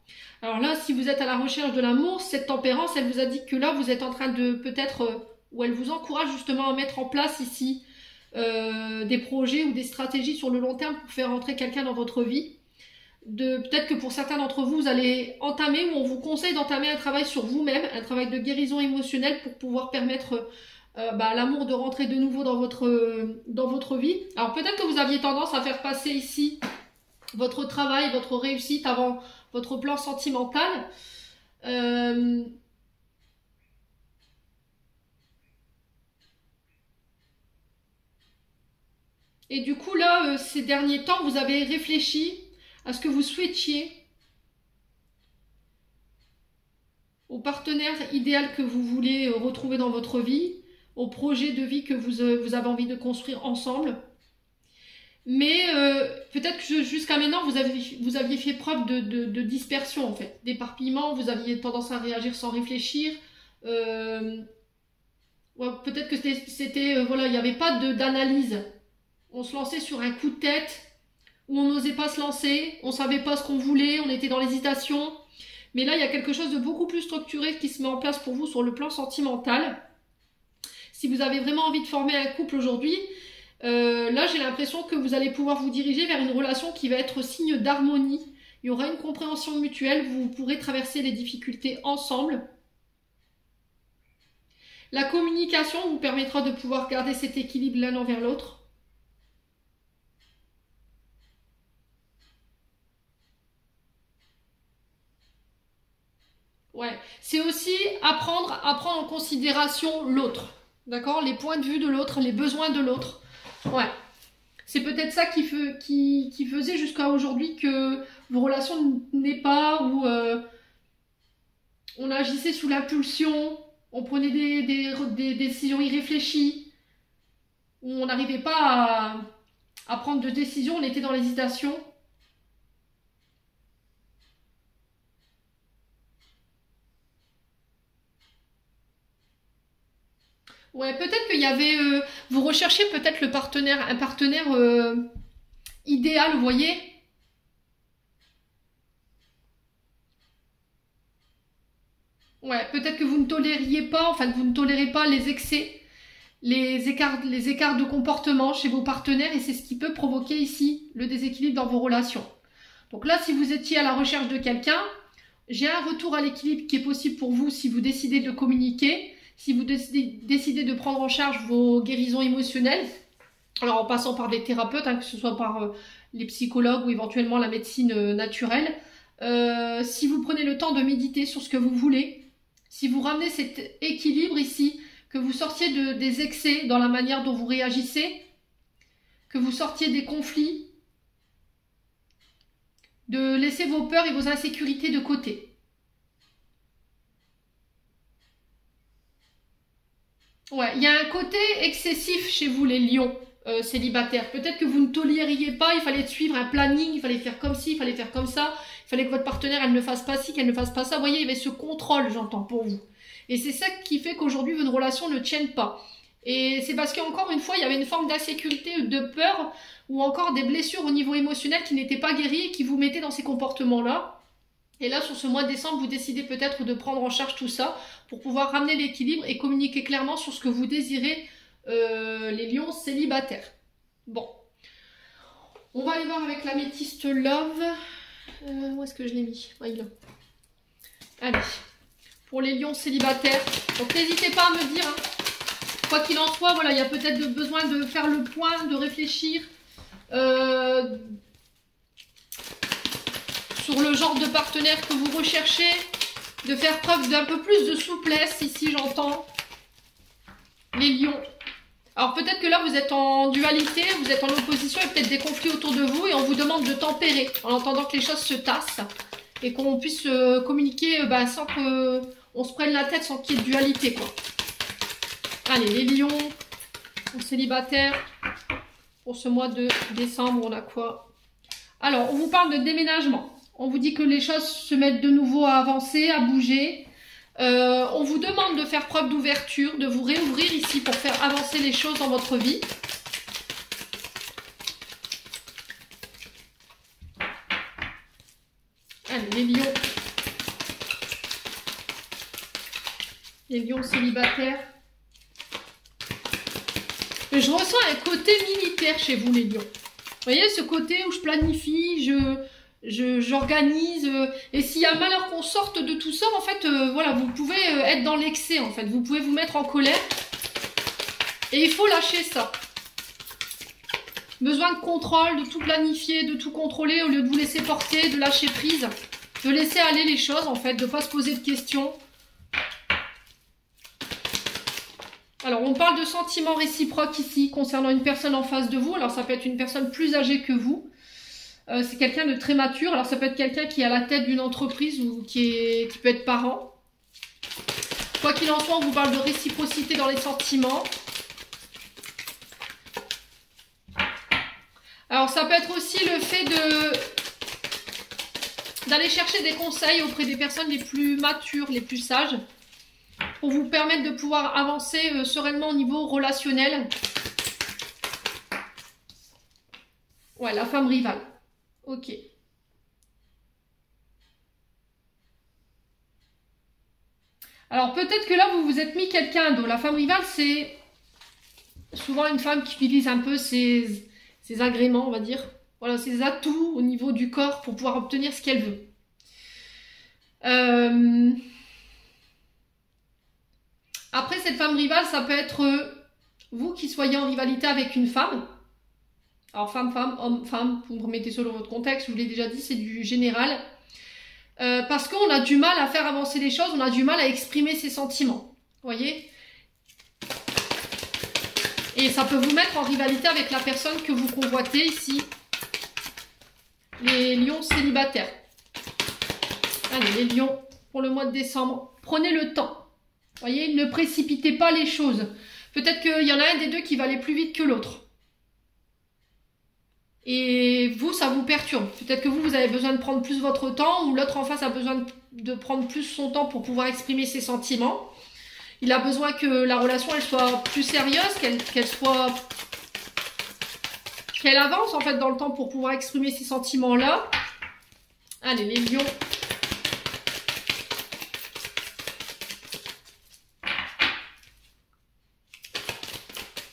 Alors là, si vous êtes à la recherche de l'amour, cette tempérance, elle vous a dit que là, vous êtes en train de peut-être, ou elle vous encourage justement à mettre en place ici des projets ou des stratégies sur le long terme pour faire entrer quelqu'un dans votre vie. Peut-être que pour certains d'entre vous, vous allez entamer ou on vous conseille d'entamer un travail sur vous-même, un travail de guérison émotionnelle pour pouvoir permettre à l'amour de rentrer de nouveau dans votre vie. Alors peut-être que vous aviez tendance à faire passer ici votre travail, votre réussite avant votre plan sentimental. Euh, et du coup, là, ces derniers temps, vous avez réfléchi à ce que vous souhaitiez au partenaire idéal que vous voulez retrouver dans votre vie, au projet de vie que vous avez envie de construire ensemble. Mais peut-être que jusqu'à maintenant, vous aviez fait preuve de dispersion, en fait, d'éparpillement, vous aviez tendance à réagir sans réfléchir. Ouais, peut-être que c'était voilà, il n'y avait pas d'analyse. On se lançait sur un coup de tête, où on n'osait pas se lancer, on ne savait pas ce qu'on voulait, on était dans l'hésitation. Mais là, il y a quelque chose de beaucoup plus structuré qui se met en place pour vous sur le plan sentimental. Si vous avez vraiment envie de former un couple aujourd'hui, là, j'ai l'impression que vous allez pouvoir vous diriger vers une relation qui va être signe d'harmonie. Il y aura une compréhension mutuelle, vous pourrez traverser les difficultés ensemble. La communication vous permettra de pouvoir garder cet équilibre l'un envers l'autre. Ouais, c'est aussi apprendre à prendre en considération l'autre. D'accord? Les points de vue de l'autre, les besoins de l'autre. Ouais. C'est peut-être ça qui faisait jusqu'à aujourd'hui que vos relations n'aient pas, où on agissait sous l'impulsion, on prenait des décisions irréfléchies, où on n'arrivait pas à prendre de décisions, on était dans l'hésitation. Ouais, peut-être qu'il y avait... vous recherchez peut-être un partenaire idéal, vous voyez? Ouais, peut-être que vous ne tolériez pas, enfin que vous ne tolérez pas les excès, les écarts de comportement chez vos partenaires, et c'est ce qui peut provoquer ici le déséquilibre dans vos relations. Donc là, si vous étiez à la recherche de quelqu'un, j'ai un retour à l'équilibre qui est possible pour vous si vous décidez de communiquer, si vous décidez de prendre en charge vos guérisons émotionnelles, alors en passant par des thérapeutes, hein, que ce soit par les psychologues ou éventuellement la médecine naturelle. Si vous prenez le temps de méditer sur ce que vous voulez, si vous ramenez cet équilibre ici, que vous sortiez des excès dans la manière dont vous réagissez, que vous sortiez des conflits, de laisser vos peurs et vos insécurités de côté. Ouais, il y a un côté excessif chez vous les lions célibataires. Peut-être que vous ne tolériez pas, il fallait suivre un planning, il fallait faire comme ci, il fallait faire comme ça, il fallait que votre partenaire elle ne fasse pas ci, qu'elle ne fasse pas ça. Vous voyez, il y avait ce contrôle, j'entends, pour vous. Et c'est ça qui fait qu'aujourd'hui votre relation ne tienne pas. Et c'est parce qu'encore une fois, il y avait une forme d'insécurité, de peur, ou encore des blessures au niveau émotionnel qui n'étaient pas guéries et qui vous mettaient dans ces comportements-là. Et là, sur ce mois de décembre, vous décidez peut-être de prendre en charge tout ça pour pouvoir ramener l'équilibre et communiquer clairement sur ce que vous désirez, les lions célibataires. Bon. On va aller voir avec l'améthyste Love. Où est-ce que je l'ai mis? Ah, il est là. Allez. Pour les lions célibataires. Donc, n'hésitez pas à me dire. Hein. Quoi qu'il en soit, voilà, il y a peut-être besoin de faire le point, de réfléchir. Sur le genre de partenaire que vous recherchez, de faire preuve d'un peu plus de souplesse, ici j'entends, les lions. Alors peut-être que là vous êtes en dualité, vous êtes en opposition, il y a peut-être des conflits autour de vous et on vous demande de tempérer, en attendant que les choses se tassent et qu'on puisse communiquer sans qu'on se prenne la tête, sans qu'il y ait de dualité, quoi. Allez, les lions, célibataires, pour ce mois de décembre, on a quoi? Alors, on vous parle de déménagement. On vous dit que les choses se mettent de nouveau à avancer, à bouger. On vous demande de faire preuve d'ouverture, de vous réouvrir ici pour faire avancer les choses dans votre vie. Allez, les lions. Les lions célibataires. Je ressens un côté militaire chez vous, les lions. Vous voyez, ce côté où je planifie, j'organise. Et s'il y a malheur qu'on sorte de tout ça, en fait, voilà, vous pouvez être dans l'excès, en fait. Vous pouvez vous mettre en colère. Et il faut lâcher ça. Besoin de contrôle, de tout planifier, de tout contrôler, au lieu de vous laisser porter, de lâcher prise. de laisser aller les choses en fait, de ne pas se poser de questions. Alors on parle de sentiments réciproques ici concernant une personne en face de vous. Alors ça peut être une personne plus âgée que vous. C'est quelqu'un de très mature. Alors ça peut être quelqu'un qui est à la tête d'une entreprise ou qui peut être parent. Quoi qu'il en soit, on vous parle de réciprocité dans les sentiments. Alors ça peut être aussi le fait d'aller chercher des conseils auprès des personnes les plus matures, les plus sages, pour vous permettre de pouvoir avancer sereinement au niveau relationnel. Ouais, la femme rivale. Ok. Alors peut-être que là, vous vous êtes mis quelqu'un d'autre. La femme rivale, c'est souvent une femme qui utilise un peu ses agréments, on va dire. Voilà, ses atouts au niveau du corps pour pouvoir obtenir ce qu'elle veut. Après, cette femme rivale, ça peut être vous qui soyez en rivalité avec une femme. Alors femme, femme, homme, femme, vous me remettez selon votre contexte, je vous l'ai déjà dit, c'est du général. Parce qu'on a du mal à faire avancer les choses, on a du mal à exprimer ses sentiments. Vous voyez ? Et ça peut vous mettre en rivalité avec la personne que vous convoitez ici. Les lions célibataires. Allez, les lions, pour le mois de décembre, prenez le temps. Vous voyez, ne précipitez pas les choses. Peut-être qu'il y en a un des deux qui va aller plus vite que l'autre. Et vous, ça vous perturbe. Peut-être que vous avez besoin de prendre plus votre temps ou l'autre en face a besoin de prendre plus son temps pour pouvoir exprimer ses sentiments. Il a besoin que la relation elle soit plus sérieuse, qu'elle avance en fait dans le temps pour pouvoir exprimer ces sentiments-là. Allez, les lions.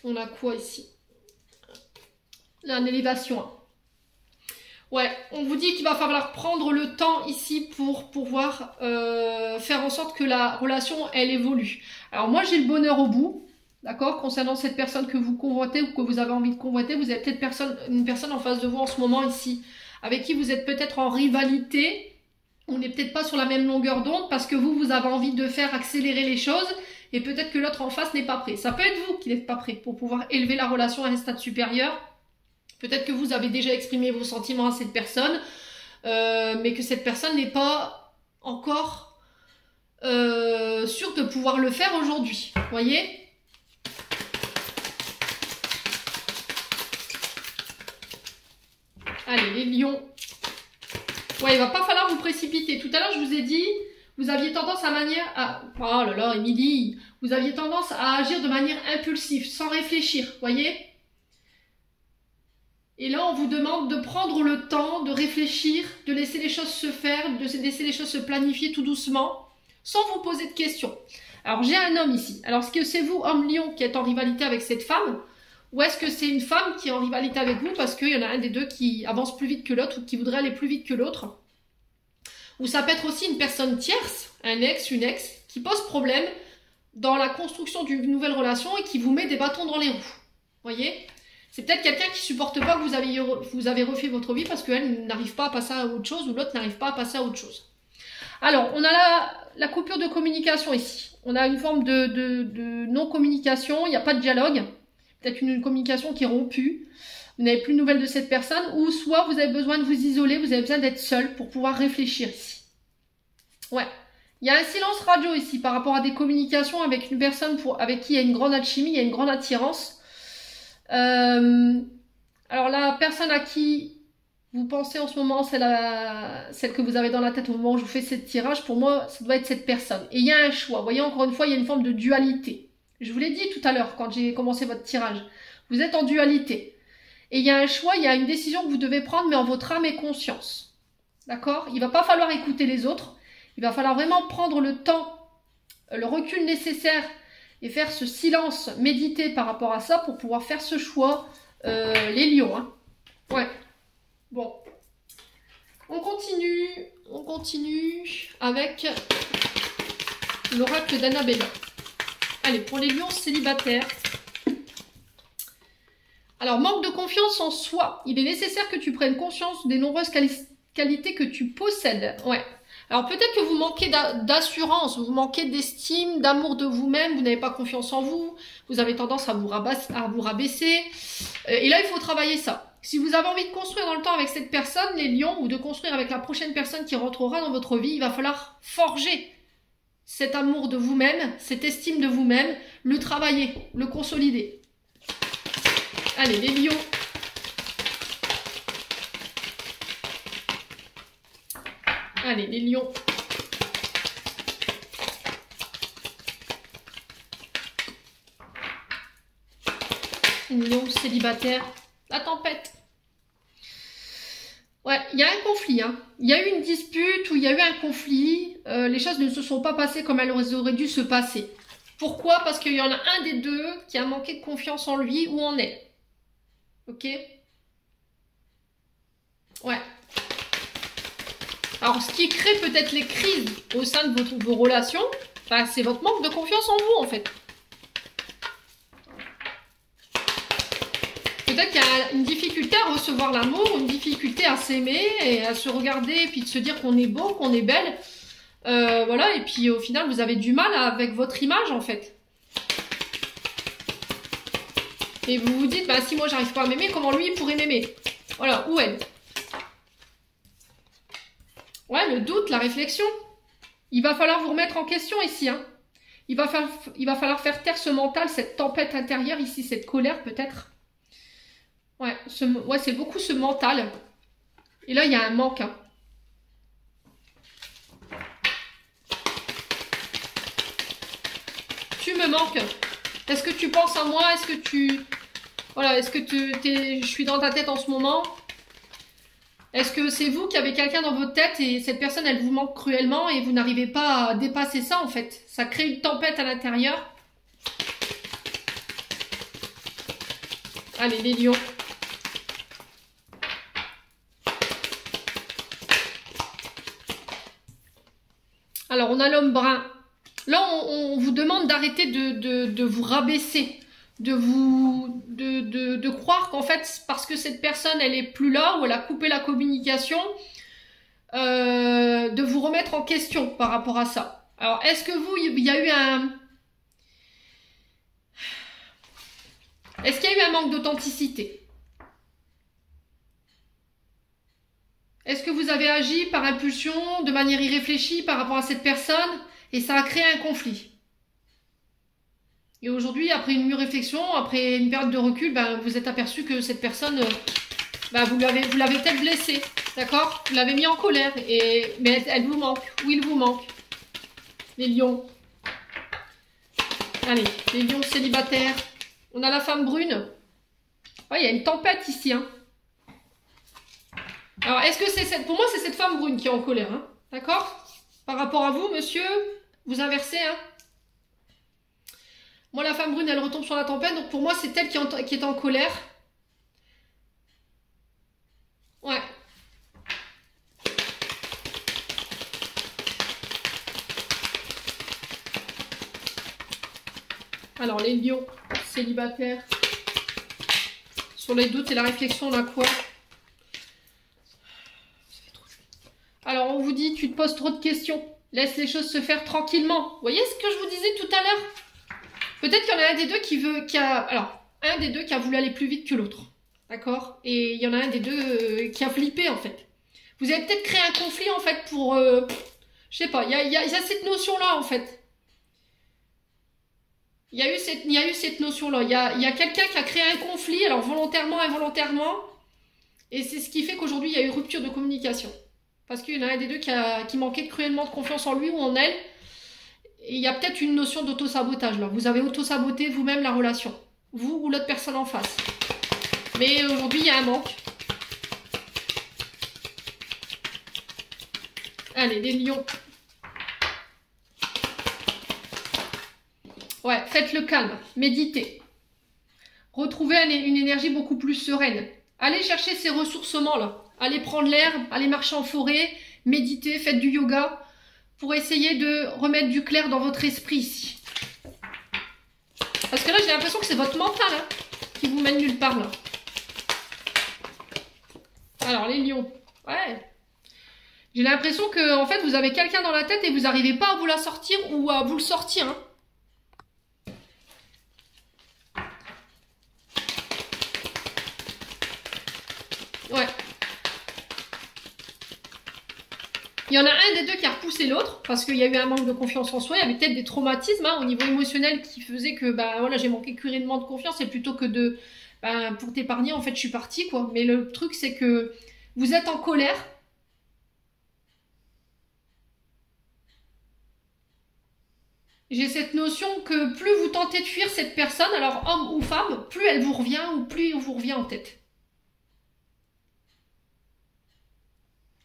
On a quoi ici? Là, une élévation. Ouais, on vous dit qu'il va falloir prendre le temps ici pour pouvoir faire en sorte que la relation, elle évolue. Alors moi, j'ai le bonheur au bout, d'accord? Concernant cette personne que vous convoitez ou que vous avez envie de convoiter, vous avez peut-être une personne en face de vous en ce moment ici, avec qui vous êtes peut-être en rivalité. On n'est peut-être pas sur la même longueur d'onde parce que vous avez envie de faire accélérer les choses et peut-être que l'autre en face n'est pas prêt. Ça peut être vous qui n'êtes pas prêt pour pouvoir élever la relation à un stade supérieur. Peut-être que vous avez déjà exprimé vos sentiments à cette personne, mais que cette personne n'est pas encore sûre de pouvoir le faire aujourd'hui. Vous voyez ? Allez, les lions. Ouais, il va pas falloir vous précipiter. Tout à l'heure, je vous ai dit, vous aviez tendance Oh là là, Émilie, vous aviez tendance à agir de manière impulsive, sans réfléchir, vous voyez ? Et là, on vous demande de prendre le temps, de réfléchir, de laisser les choses se faire, de laisser les choses se planifier tout doucement, sans vous poser de questions. Alors, j'ai un homme ici. Alors, est-ce que c'est vous, homme lion, qui êtes en rivalité avec cette femme? Ou est-ce que c'est une femme qui est en rivalité avec vous parce qu'il y en a un des deux qui avance plus vite que l'autre ou qui voudrait aller plus vite que l'autre? Ou ça peut être aussi une personne tierce, un ex, une ex, qui pose problème dans la construction d'une nouvelle relation et qui vous met des bâtons dans les roues. Vous voyez ? C'est peut-être quelqu'un qui supporte pas que vous avez refait votre vie parce qu'elle n'arrive pas à passer à autre chose ou l'autre n'arrive pas à passer à autre chose. Alors, on a la coupure de communication ici. On a une forme de non-communication, il n'y a pas de dialogue. Peut-être une communication qui est rompue. Vous n'avez plus de nouvelles de cette personne ou soit vous avez besoin de vous isoler, vous avez besoin d'être seul pour pouvoir réfléchir ici. Ouais. Il y a un silence radio ici par rapport à des communications avec une personne avec qui il y a une grande alchimie, il y a une grande attirance. Alors la personne à qui vous pensez en ce moment, c'est celle que vous avez dans la tête au moment où je vous fais ce tirage, pour moi, ça doit être cette personne. Et il y a un choix. Vous voyez, encore une fois, il y a une forme de dualité. Je vous l'ai dit tout à l'heure quand j'ai commencé votre tirage. Vous êtes en dualité. Et il y a un choix, il y a une décision que vous devez prendre, mais en votre âme et conscience. D'accord ? Il ne va pas falloir écouter les autres. Il va falloir vraiment prendre le temps, le recul nécessaire et faire ce silence, méditer par rapport à ça pour pouvoir faire ce choix, les lions. Hein. Ouais. Bon. On continue avec l'oracle d'Annabella. Allez, pour les lions célibataires. Alors, manque de confiance en soi. Il est nécessaire que tu prennes conscience des nombreuses qualités que tu possèdes. Ouais. Alors peut-être que vous manquez d'assurance, vous manquez d'estime, d'amour de vous-même, vous n'avez pas confiance en vous, vous avez tendance à vous rabaisser. Et là, il faut travailler ça. Si vous avez envie de construire dans le temps avec cette personne, les lions, ou de construire avec la prochaine personne qui rentrera dans votre vie, il va falloir forger cet amour de vous-même, cette estime de vous-même, le travailler, le consolider. Allez, les lions. Allez, les lions. Lion célibataire. La tempête. Ouais, il y a un conflit. Hein. Il y a eu une dispute ou il y a eu un conflit. Les choses ne se sont pas passées comme elles auraient dû se passer. Pourquoi? Parce qu'il y en a un des deux qui a manqué de confiance en lui ou en elle. Ok? Ouais. Alors, ce qui crée peut-être les crises au sein de vos relations, bah, c'est votre manque de confiance en vous, en fait. Peut-être qu'il y a une difficulté à recevoir l'amour, une difficulté à s'aimer et à se regarder et puis de se dire qu'on est beau, qu'on est belle. Voilà, et puis au final, vous avez du mal avec votre image, en fait. Et vous vous dites, bah, si moi, j'arrive pas à m'aimer, comment lui, il pourrait m'aimer? Voilà, ou elle. Ouais, le doute, la réflexion. Il va falloir vous remettre en question ici. Hein. Il va falloir faire taire ce mental, cette tempête intérieure ici, cette colère peut-être. Ouais, c'est beaucoup ce mental. Et là, il y a un manque. Hein. Tu me manques. Est-ce que tu penses à moi? Est-ce que tu... Voilà, est-ce que je suis dans ta tête en ce moment? Est-ce que c'est vous qui avez quelqu'un dans votre tête et cette personne, elle vous manque cruellement et vous n'arrivez pas à dépasser ça, en fait? Ça crée une tempête à l'intérieur. Allez, les lions. Alors, on a l'homme brun. Là, on vous demande d'arrêter de vous rabaisser. De croire qu'en fait, parce que cette personne, elle est plus là, ou elle a coupé la communication, de vous remettre en question par rapport à ça. Alors, est-ce que il y a eu un... Est-ce qu'il y a eu un manque d'authenticité? Est-ce que vous avez agi par impulsion, de manière irréfléchie par rapport à cette personne, et ça a créé un conflit? Et aujourd'hui, après une mûre réflexion, après une période de recul, ben, vous êtes aperçu que cette personne, ben, vous l'avez peut-être blessée, d'accord? Vous l'avez mis en colère, mais elle vous manque, ou il vous manque. Les lions. Allez, les lions célibataires. On a la femme brune. Ouais, il y a une tempête ici. Hein. Alors, est-ce que c'est cette... Pour moi, c'est cette femme brune qui est en colère, hein, d'accord? Par rapport à vous, monsieur, vous inversez, hein? Moi, la femme brune, elle retombe sur la tempête. Donc, pour moi, c'est elle qui est en colère. Ouais. Alors, les lions célibataires. Sur les doutes et la réflexion, on a quoi? Alors, on vous dit, tu te poses trop de questions. Laisse les choses se faire tranquillement. Vous voyez ce que je vous disais tout à l'heure? Peut-être qu'il y en a un des deux alors, un des deux qui a voulu aller plus vite que l'autre. D'accord? Et il y en a un des deux qui a flippé, en fait. Vous avez peut-être créé un conflit, en fait, pour... je sais pas, il y a cette notion-là, en fait. Il y a eu cette notion-là. Il y a quelqu'un qui a créé un conflit, alors volontairement, involontairement. Et c'est ce qui fait qu'aujourd'hui, il y a eu rupture de communication. Parce qu'il y en a un des deux qui manquait cruellement de confiance en lui ou en elle. Et il y a peut-être une notion d'auto-sabotage là. Vous avez auto-saboté vous-même la relation. Vous ou l'autre personne en face. Mais aujourd'hui, il y a un manque. Allez, les lions. Ouais, faites le calme. Méditez. Retrouvez une énergie beaucoup plus sereine. Allez chercher ces ressourcements là. Allez prendre l'herbe, allez marcher en forêt, méditez, faites du yoga. Pour essayer de remettre du clair dans votre esprit ici. Parce que là, j'ai l'impression que c'est votre mental hein, qui vous mène nulle part là. Alors, les lions. Ouais. J'ai l'impression que en fait vous avez quelqu'un dans la tête et vous n'arrivez pas à vous la sortir ou à vous le sortir. Hein. Ouais. Il y en a un des deux qui a repoussé l'autre parce qu'il y a eu un manque de confiance en soi. Il y avait peut-être des traumatismes au niveau émotionnel qui faisaient que voilà, j'ai manqué cruellement de confiance et plutôt que de pour t'épargner, en fait, je suis partie quoi. Mais le truc c'est que vous êtes en colère. J'ai cette notion que plus vous tentez de fuir cette personne, alors homme ou femme, plus elle vous revient ou plus il vous revient en tête.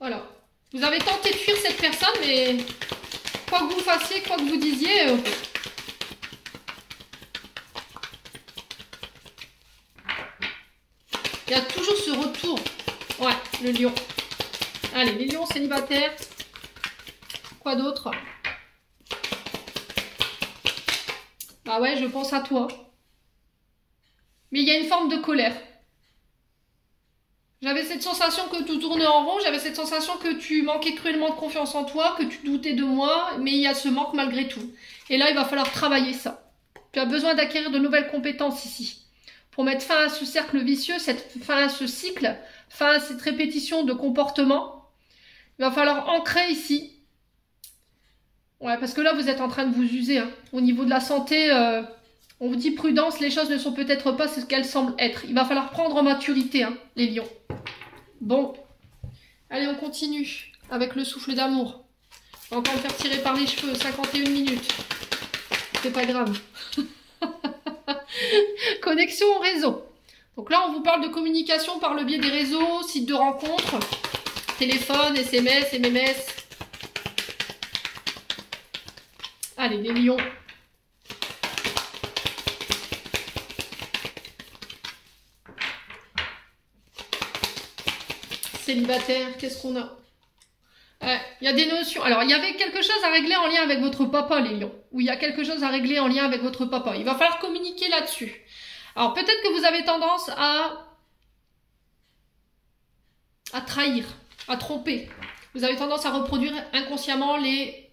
Voilà. Vous avez tenté de fuir cette personne, mais quoi que vous fassiez, quoi que vous disiez... Il y a toujours ce retour. Ouais, le lion. Allez, les lions célibataires. Quoi d'autre? Bah ouais, je pense à toi. Mais il y a une forme de colère. J'avais cette sensation que tout tournait en rond, j'avais cette sensation que tu manquais cruellement de confiance en toi, que tu doutais de moi, mais il y a ce manque malgré tout. Et là, il va falloir travailler ça. Tu as besoin d'acquérir de nouvelles compétences ici. Pour mettre fin à ce cercle vicieux, fin à ce cycle, fin à cette répétition de comportement, il va falloir ancrer ici. Ouais, parce que là, vous êtes en train de vous user. Hein. Au niveau de la santé, on vous dit prudence, les choses ne sont peut-être pas ce qu'elles semblent être. Il va falloir prendre en maturité, hein, les lions. Bon. Allez, on continue avec le souffle d'amour. On va encore me faire tirer par les cheveux, 51 minutes. C'est pas grave. Connexion au réseau. Donc là, on vous parle de communication par le biais des réseaux, sites de rencontres, téléphone, SMS, MMS. Allez, les lions. Célibataire, qu'est-ce qu'on a? Il y a des notions. Alors, il y avait quelque chose à régler en lien avec votre papa, les lions. Ou il y a quelque chose à régler en lien avec votre papa. Il va falloir communiquer là-dessus. Alors, peut-être que vous avez tendance à trahir, à tromper. Vous avez tendance à reproduire inconsciemment les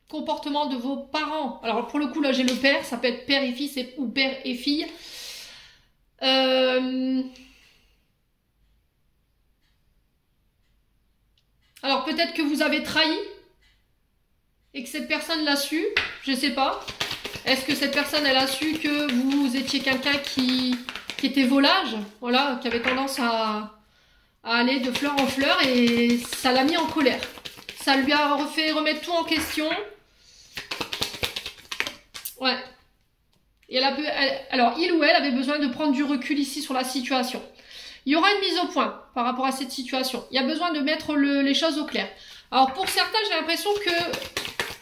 comportements de vos parents. Alors, pour le coup, là, j'ai le père. Ça peut être père et fils ou père et fille. Alors, peut-être que vous avez trahi et que cette personne l'a su. Je sais pas. Est-ce que cette personne, elle a su que vous étiez quelqu'un qui était volage, voilà, qui avait tendance à aller de fleur en fleur et ça l'a mis en colère. Ça lui a fait remettre tout en question. Ouais. Et alors, il ou elle avait besoin de prendre du recul ici sur la situation. Il y aura une mise au point par rapport à cette situation. Il y a besoin de mettre les choses au clair. Alors, pour certains, j'ai l'impression que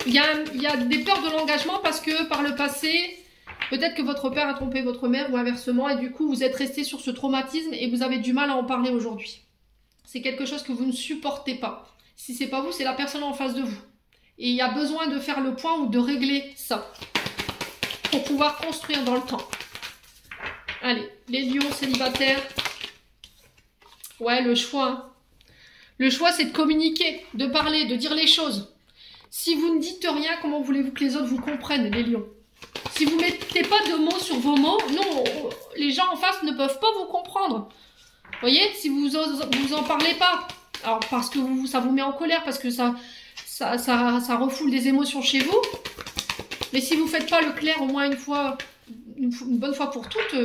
il y a des peurs de l'engagement parce que par le passé, peut-être que votre père a trompé votre mère ou inversement et du coup, vous êtes resté sur ce traumatisme et vous avez du mal à en parler aujourd'hui. C'est quelque chose que vous ne supportez pas. Si c'est pas vous, c'est la personne en face de vous. Et il y a besoin de faire le point ou de régler ça pour pouvoir construire dans le temps. Allez, les lions célibataires. Ouais, le choix. Hein. Le choix, c'est de communiquer, de parler, de dire les choses. Si vous ne dites rien, comment voulez-vous que les autres vous comprennent, les lions? Si vous ne mettez pas de mots sur vos mots, non, les gens en face ne peuvent pas vous comprendre. Vous voyez, si vous en parlez pas, alors parce que ça vous met en colère, parce que ça refoule des émotions chez vous. Mais si vous ne faites pas le clair au moins une fois, une bonne fois pour toutes,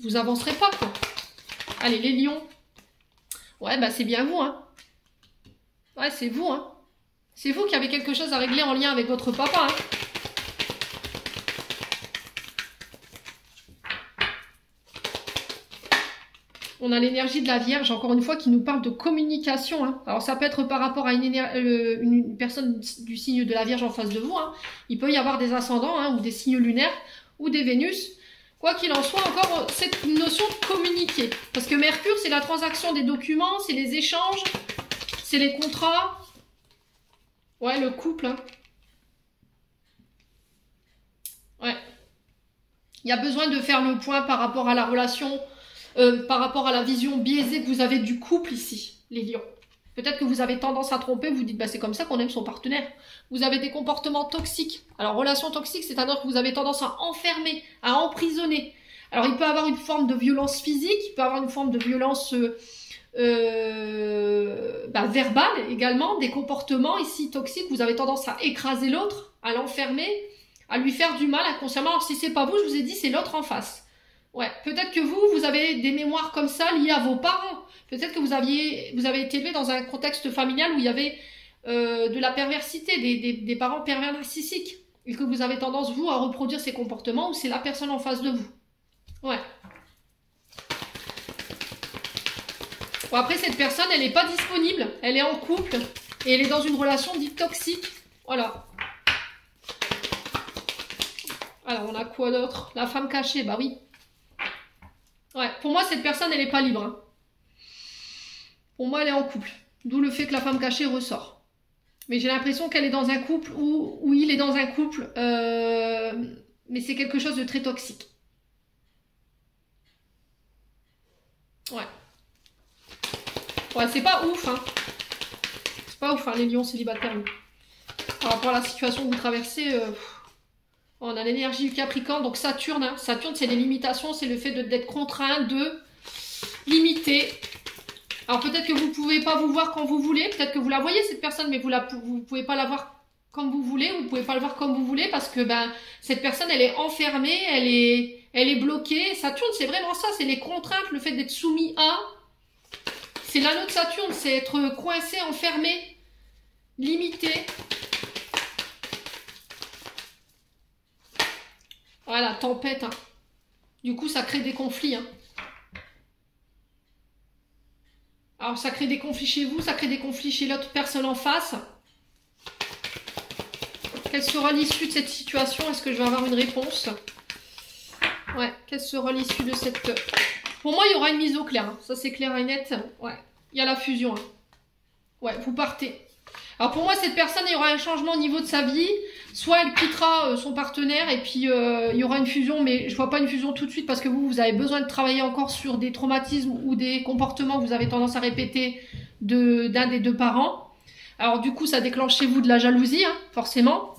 vous avancerez pas, quoi. Allez, les lions. Ouais, bah c'est bien vous, hein. Ouais, c'est vous, hein. C'est vous qui avez quelque chose à régler en lien avec votre papa, hein. On a l'énergie de la Vierge, encore une fois, qui nous parle de communication. Hein. Alors, ça peut être par rapport à une personne du signe de la Vierge en face de vous. Hein. Il peut y avoir des ascendants ou des signes lunaires ou des Vénus. Quoi qu'il en soit, encore cette notion de communiquer. Parce que Mercure, c'est la transaction des documents, c'est les échanges, c'est les contrats. Ouais, le couple. Hein. Ouais. Il y a besoin de faire le point par rapport à la relation, par rapport à la vision biaisée que vous avez du couple ici, les lions. Peut-être que vous avez tendance à tromper, vous dites, bah, c'est comme ça qu'on aime son partenaire. Vous avez des comportements toxiques. Alors, relation toxique, c'est-à-dire que vous avez tendance à enfermer, à emprisonner. Alors, il peut avoir une forme de violence physique, il peut avoir une forme de violence verbale également, des comportements ici toxiques. Vous avez tendance à écraser l'autre, à l'enfermer, à lui faire du mal inconsciemment. Alors, si c'est pas vous, je vous ai dit, c'est l'autre en face. Ouais, peut-être que vous avez des mémoires comme ça liées à vos parents. Peut-être que vous avez été élevé dans un contexte familial où il y avait de la perversité, des parents pervers narcissiques. Et que vous avez tendance, vous, à reproduire ces comportements ou c'est la personne en face de vous. Ouais. Bon, après, cette personne, elle n'est pas disponible. Elle est en couple et elle est dans une relation dite toxique. Voilà. Alors, on a quoi d'autre? La femme cachée, bah oui. Ouais, pour moi, cette personne, elle n'est pas libre. Hein. Pour moi, elle est en couple. D'où le fait que la femme cachée ressort. Mais j'ai l'impression qu'elle est dans un couple ou il est dans un couple. Mais c'est quelque chose de très toxique. Ouais. Ouais, c'est pas ouf, hein. C'est pas ouf, hein, les lions célibataires. Par rapport à la situation que vous traversez, on a l'énergie du Capricorne, donc Saturne. Hein. Saturne, c'est les limitations, c'est le fait d'être contraint, de limiter. Alors peut-être que vous ne pouvez pas vous voir quand vous voulez, peut-être que vous la voyez cette personne, mais vous ne pouvez pas la voir comme vous voulez, vous ne pouvez pas le voir comme vous voulez, parce que cette personne, elle est enfermée, elle est bloquée. Saturne, c'est vraiment ça, c'est les contraintes, le fait d'être soumis à... C'est l'anneau de Saturne, c'est être coincé, enfermé, limité. Voilà, tempête. Hein. Du coup, ça crée des conflits. Hein. Alors, ça crée des conflits chez vous, ça crée des conflits chez l'autre personne en face. Quelle sera l'issue de cette situation? Est-ce que je vais avoir une réponse? Ouais, quelle sera l'issue de cette... Pour moi, il y aura une mise au clair. Hein. Ça, c'est clair et net. Ouais, il y a la fusion. Hein. Ouais, vous partez. Alors pour moi, cette personne, il y aura un changement au niveau de sa vie. Soit elle quittera son partenaire et puis il y aura une fusion, mais je vois pas une fusion tout de suite parce que vous avez besoin de travailler encore sur des traumatismes ou des comportements que vous avez tendance à répéter d'un des deux parents. Alors du coup, ça déclenche chez vous de la jalousie, hein, forcément.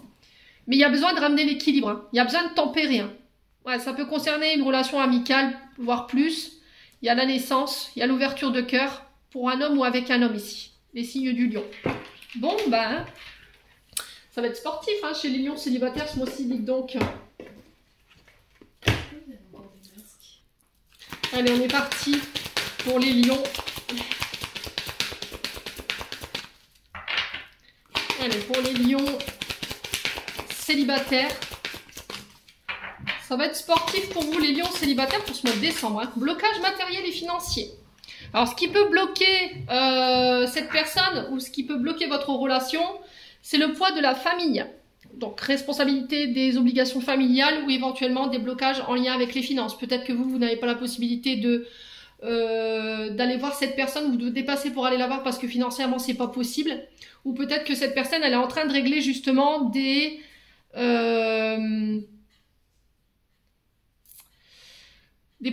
Mais il y a besoin de ramener l'équilibre. Hein. Il y a besoin de tempérer. Hein. Ouais, ça peut concerner une relation amicale, voire plus. Il y a la naissance, il y a l'ouverture de cœur pour un homme ou avec un homme ici. Les signes du lion. Bon, ça va être sportif hein, chez les lions célibataires ce mois-ci, dites donc. Allez, on est parti pour les lions. Allez, pour les lions célibataires. Ça va être sportif pour vous, les lions célibataires, pour ce mois de décembre. Hein. Blocage matériel et financier. Alors, ce qui peut bloquer cette personne ou ce qui peut bloquer votre relation, c'est le poids de la famille. Donc, responsabilité des obligations familiales ou éventuellement des blocages en lien avec les finances. Peut-être que vous n'avez pas la possibilité d'aller voir cette personne ou de dépasser pour aller la voir parce que financièrement, c'est pas possible. Ou peut-être que cette personne, elle est en train de régler justement des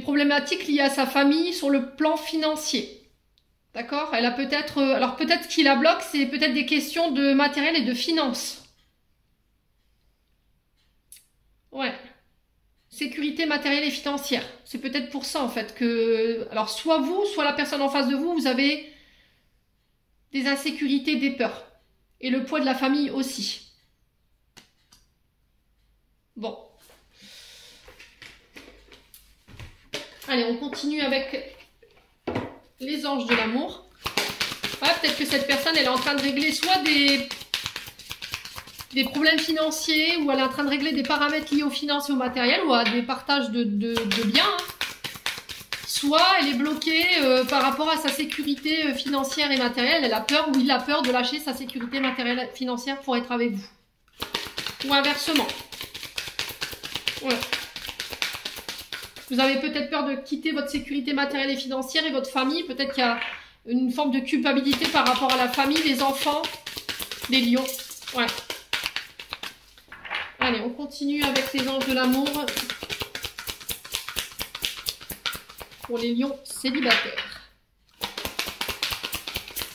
problématiques liées à sa famille sur le plan financier. D'accord? Elle a peut-être... alors peut-être ce qui la bloque, c'est peut-être des questions de matériel et de finances. Ouais. Sécurité matérielle et financière. C'est peut-être pour ça en fait que... Alors soit vous, soit la personne en face de vous, vous avez des insécurités, des peurs. Et le poids de la famille aussi. Bon. Allez, on continue avec les anges de l'amour. Ouais, peut-être que cette personne, elle est en train de régler soit des problèmes financiers, ou elle est en train de régler des paramètres liés aux finances et au matériel, ou à des partages de biens. Hein. Soit elle est bloquée par rapport à sa sécurité financière et matérielle. Elle a peur, ou il a peur de lâcher sa sécurité matérielle et financière pour être avec vous. Ou inversement. Ouais. Vous avez peut-être peur de quitter votre sécurité matérielle et financière et votre famille. Peut-être qu'il y a une forme de culpabilité par rapport à la famille, les enfants, les lions. Ouais. Allez, on continue avec les anges de l'amour. Pour les lions célibataires.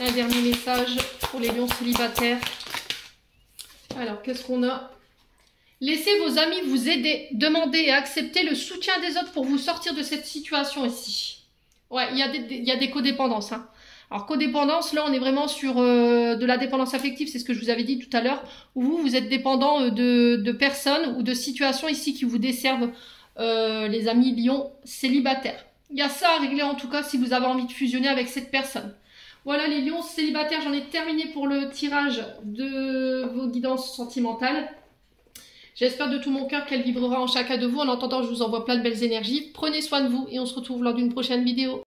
Un dernier message pour les lions célibataires. Alors, qu'est-ce qu'on a? Laissez vos amis vous aider. Demandez et acceptez le soutien des autres pour vous sortir de cette situation ici. Ouais, il y a des codépendances. Hein. Alors, codépendance, là, on est vraiment sur de la dépendance affective. C'est ce que je vous avais dit tout à l'heure. Où vous êtes dépendant de personnes ou de situations ici qui vous desservent, les amis lions célibataires. Il y a ça à régler en tout cas si vous avez envie de fusionner avec cette personne. Voilà les lions célibataires, j'en ai terminé pour le tirage de vos guidances sentimentales. J'espère de tout mon cœur qu'elle vibrera en chacun de vous. En attendant, je vous envoie plein de belles énergies. Prenez soin de vous et on se retrouve lors d'une prochaine vidéo.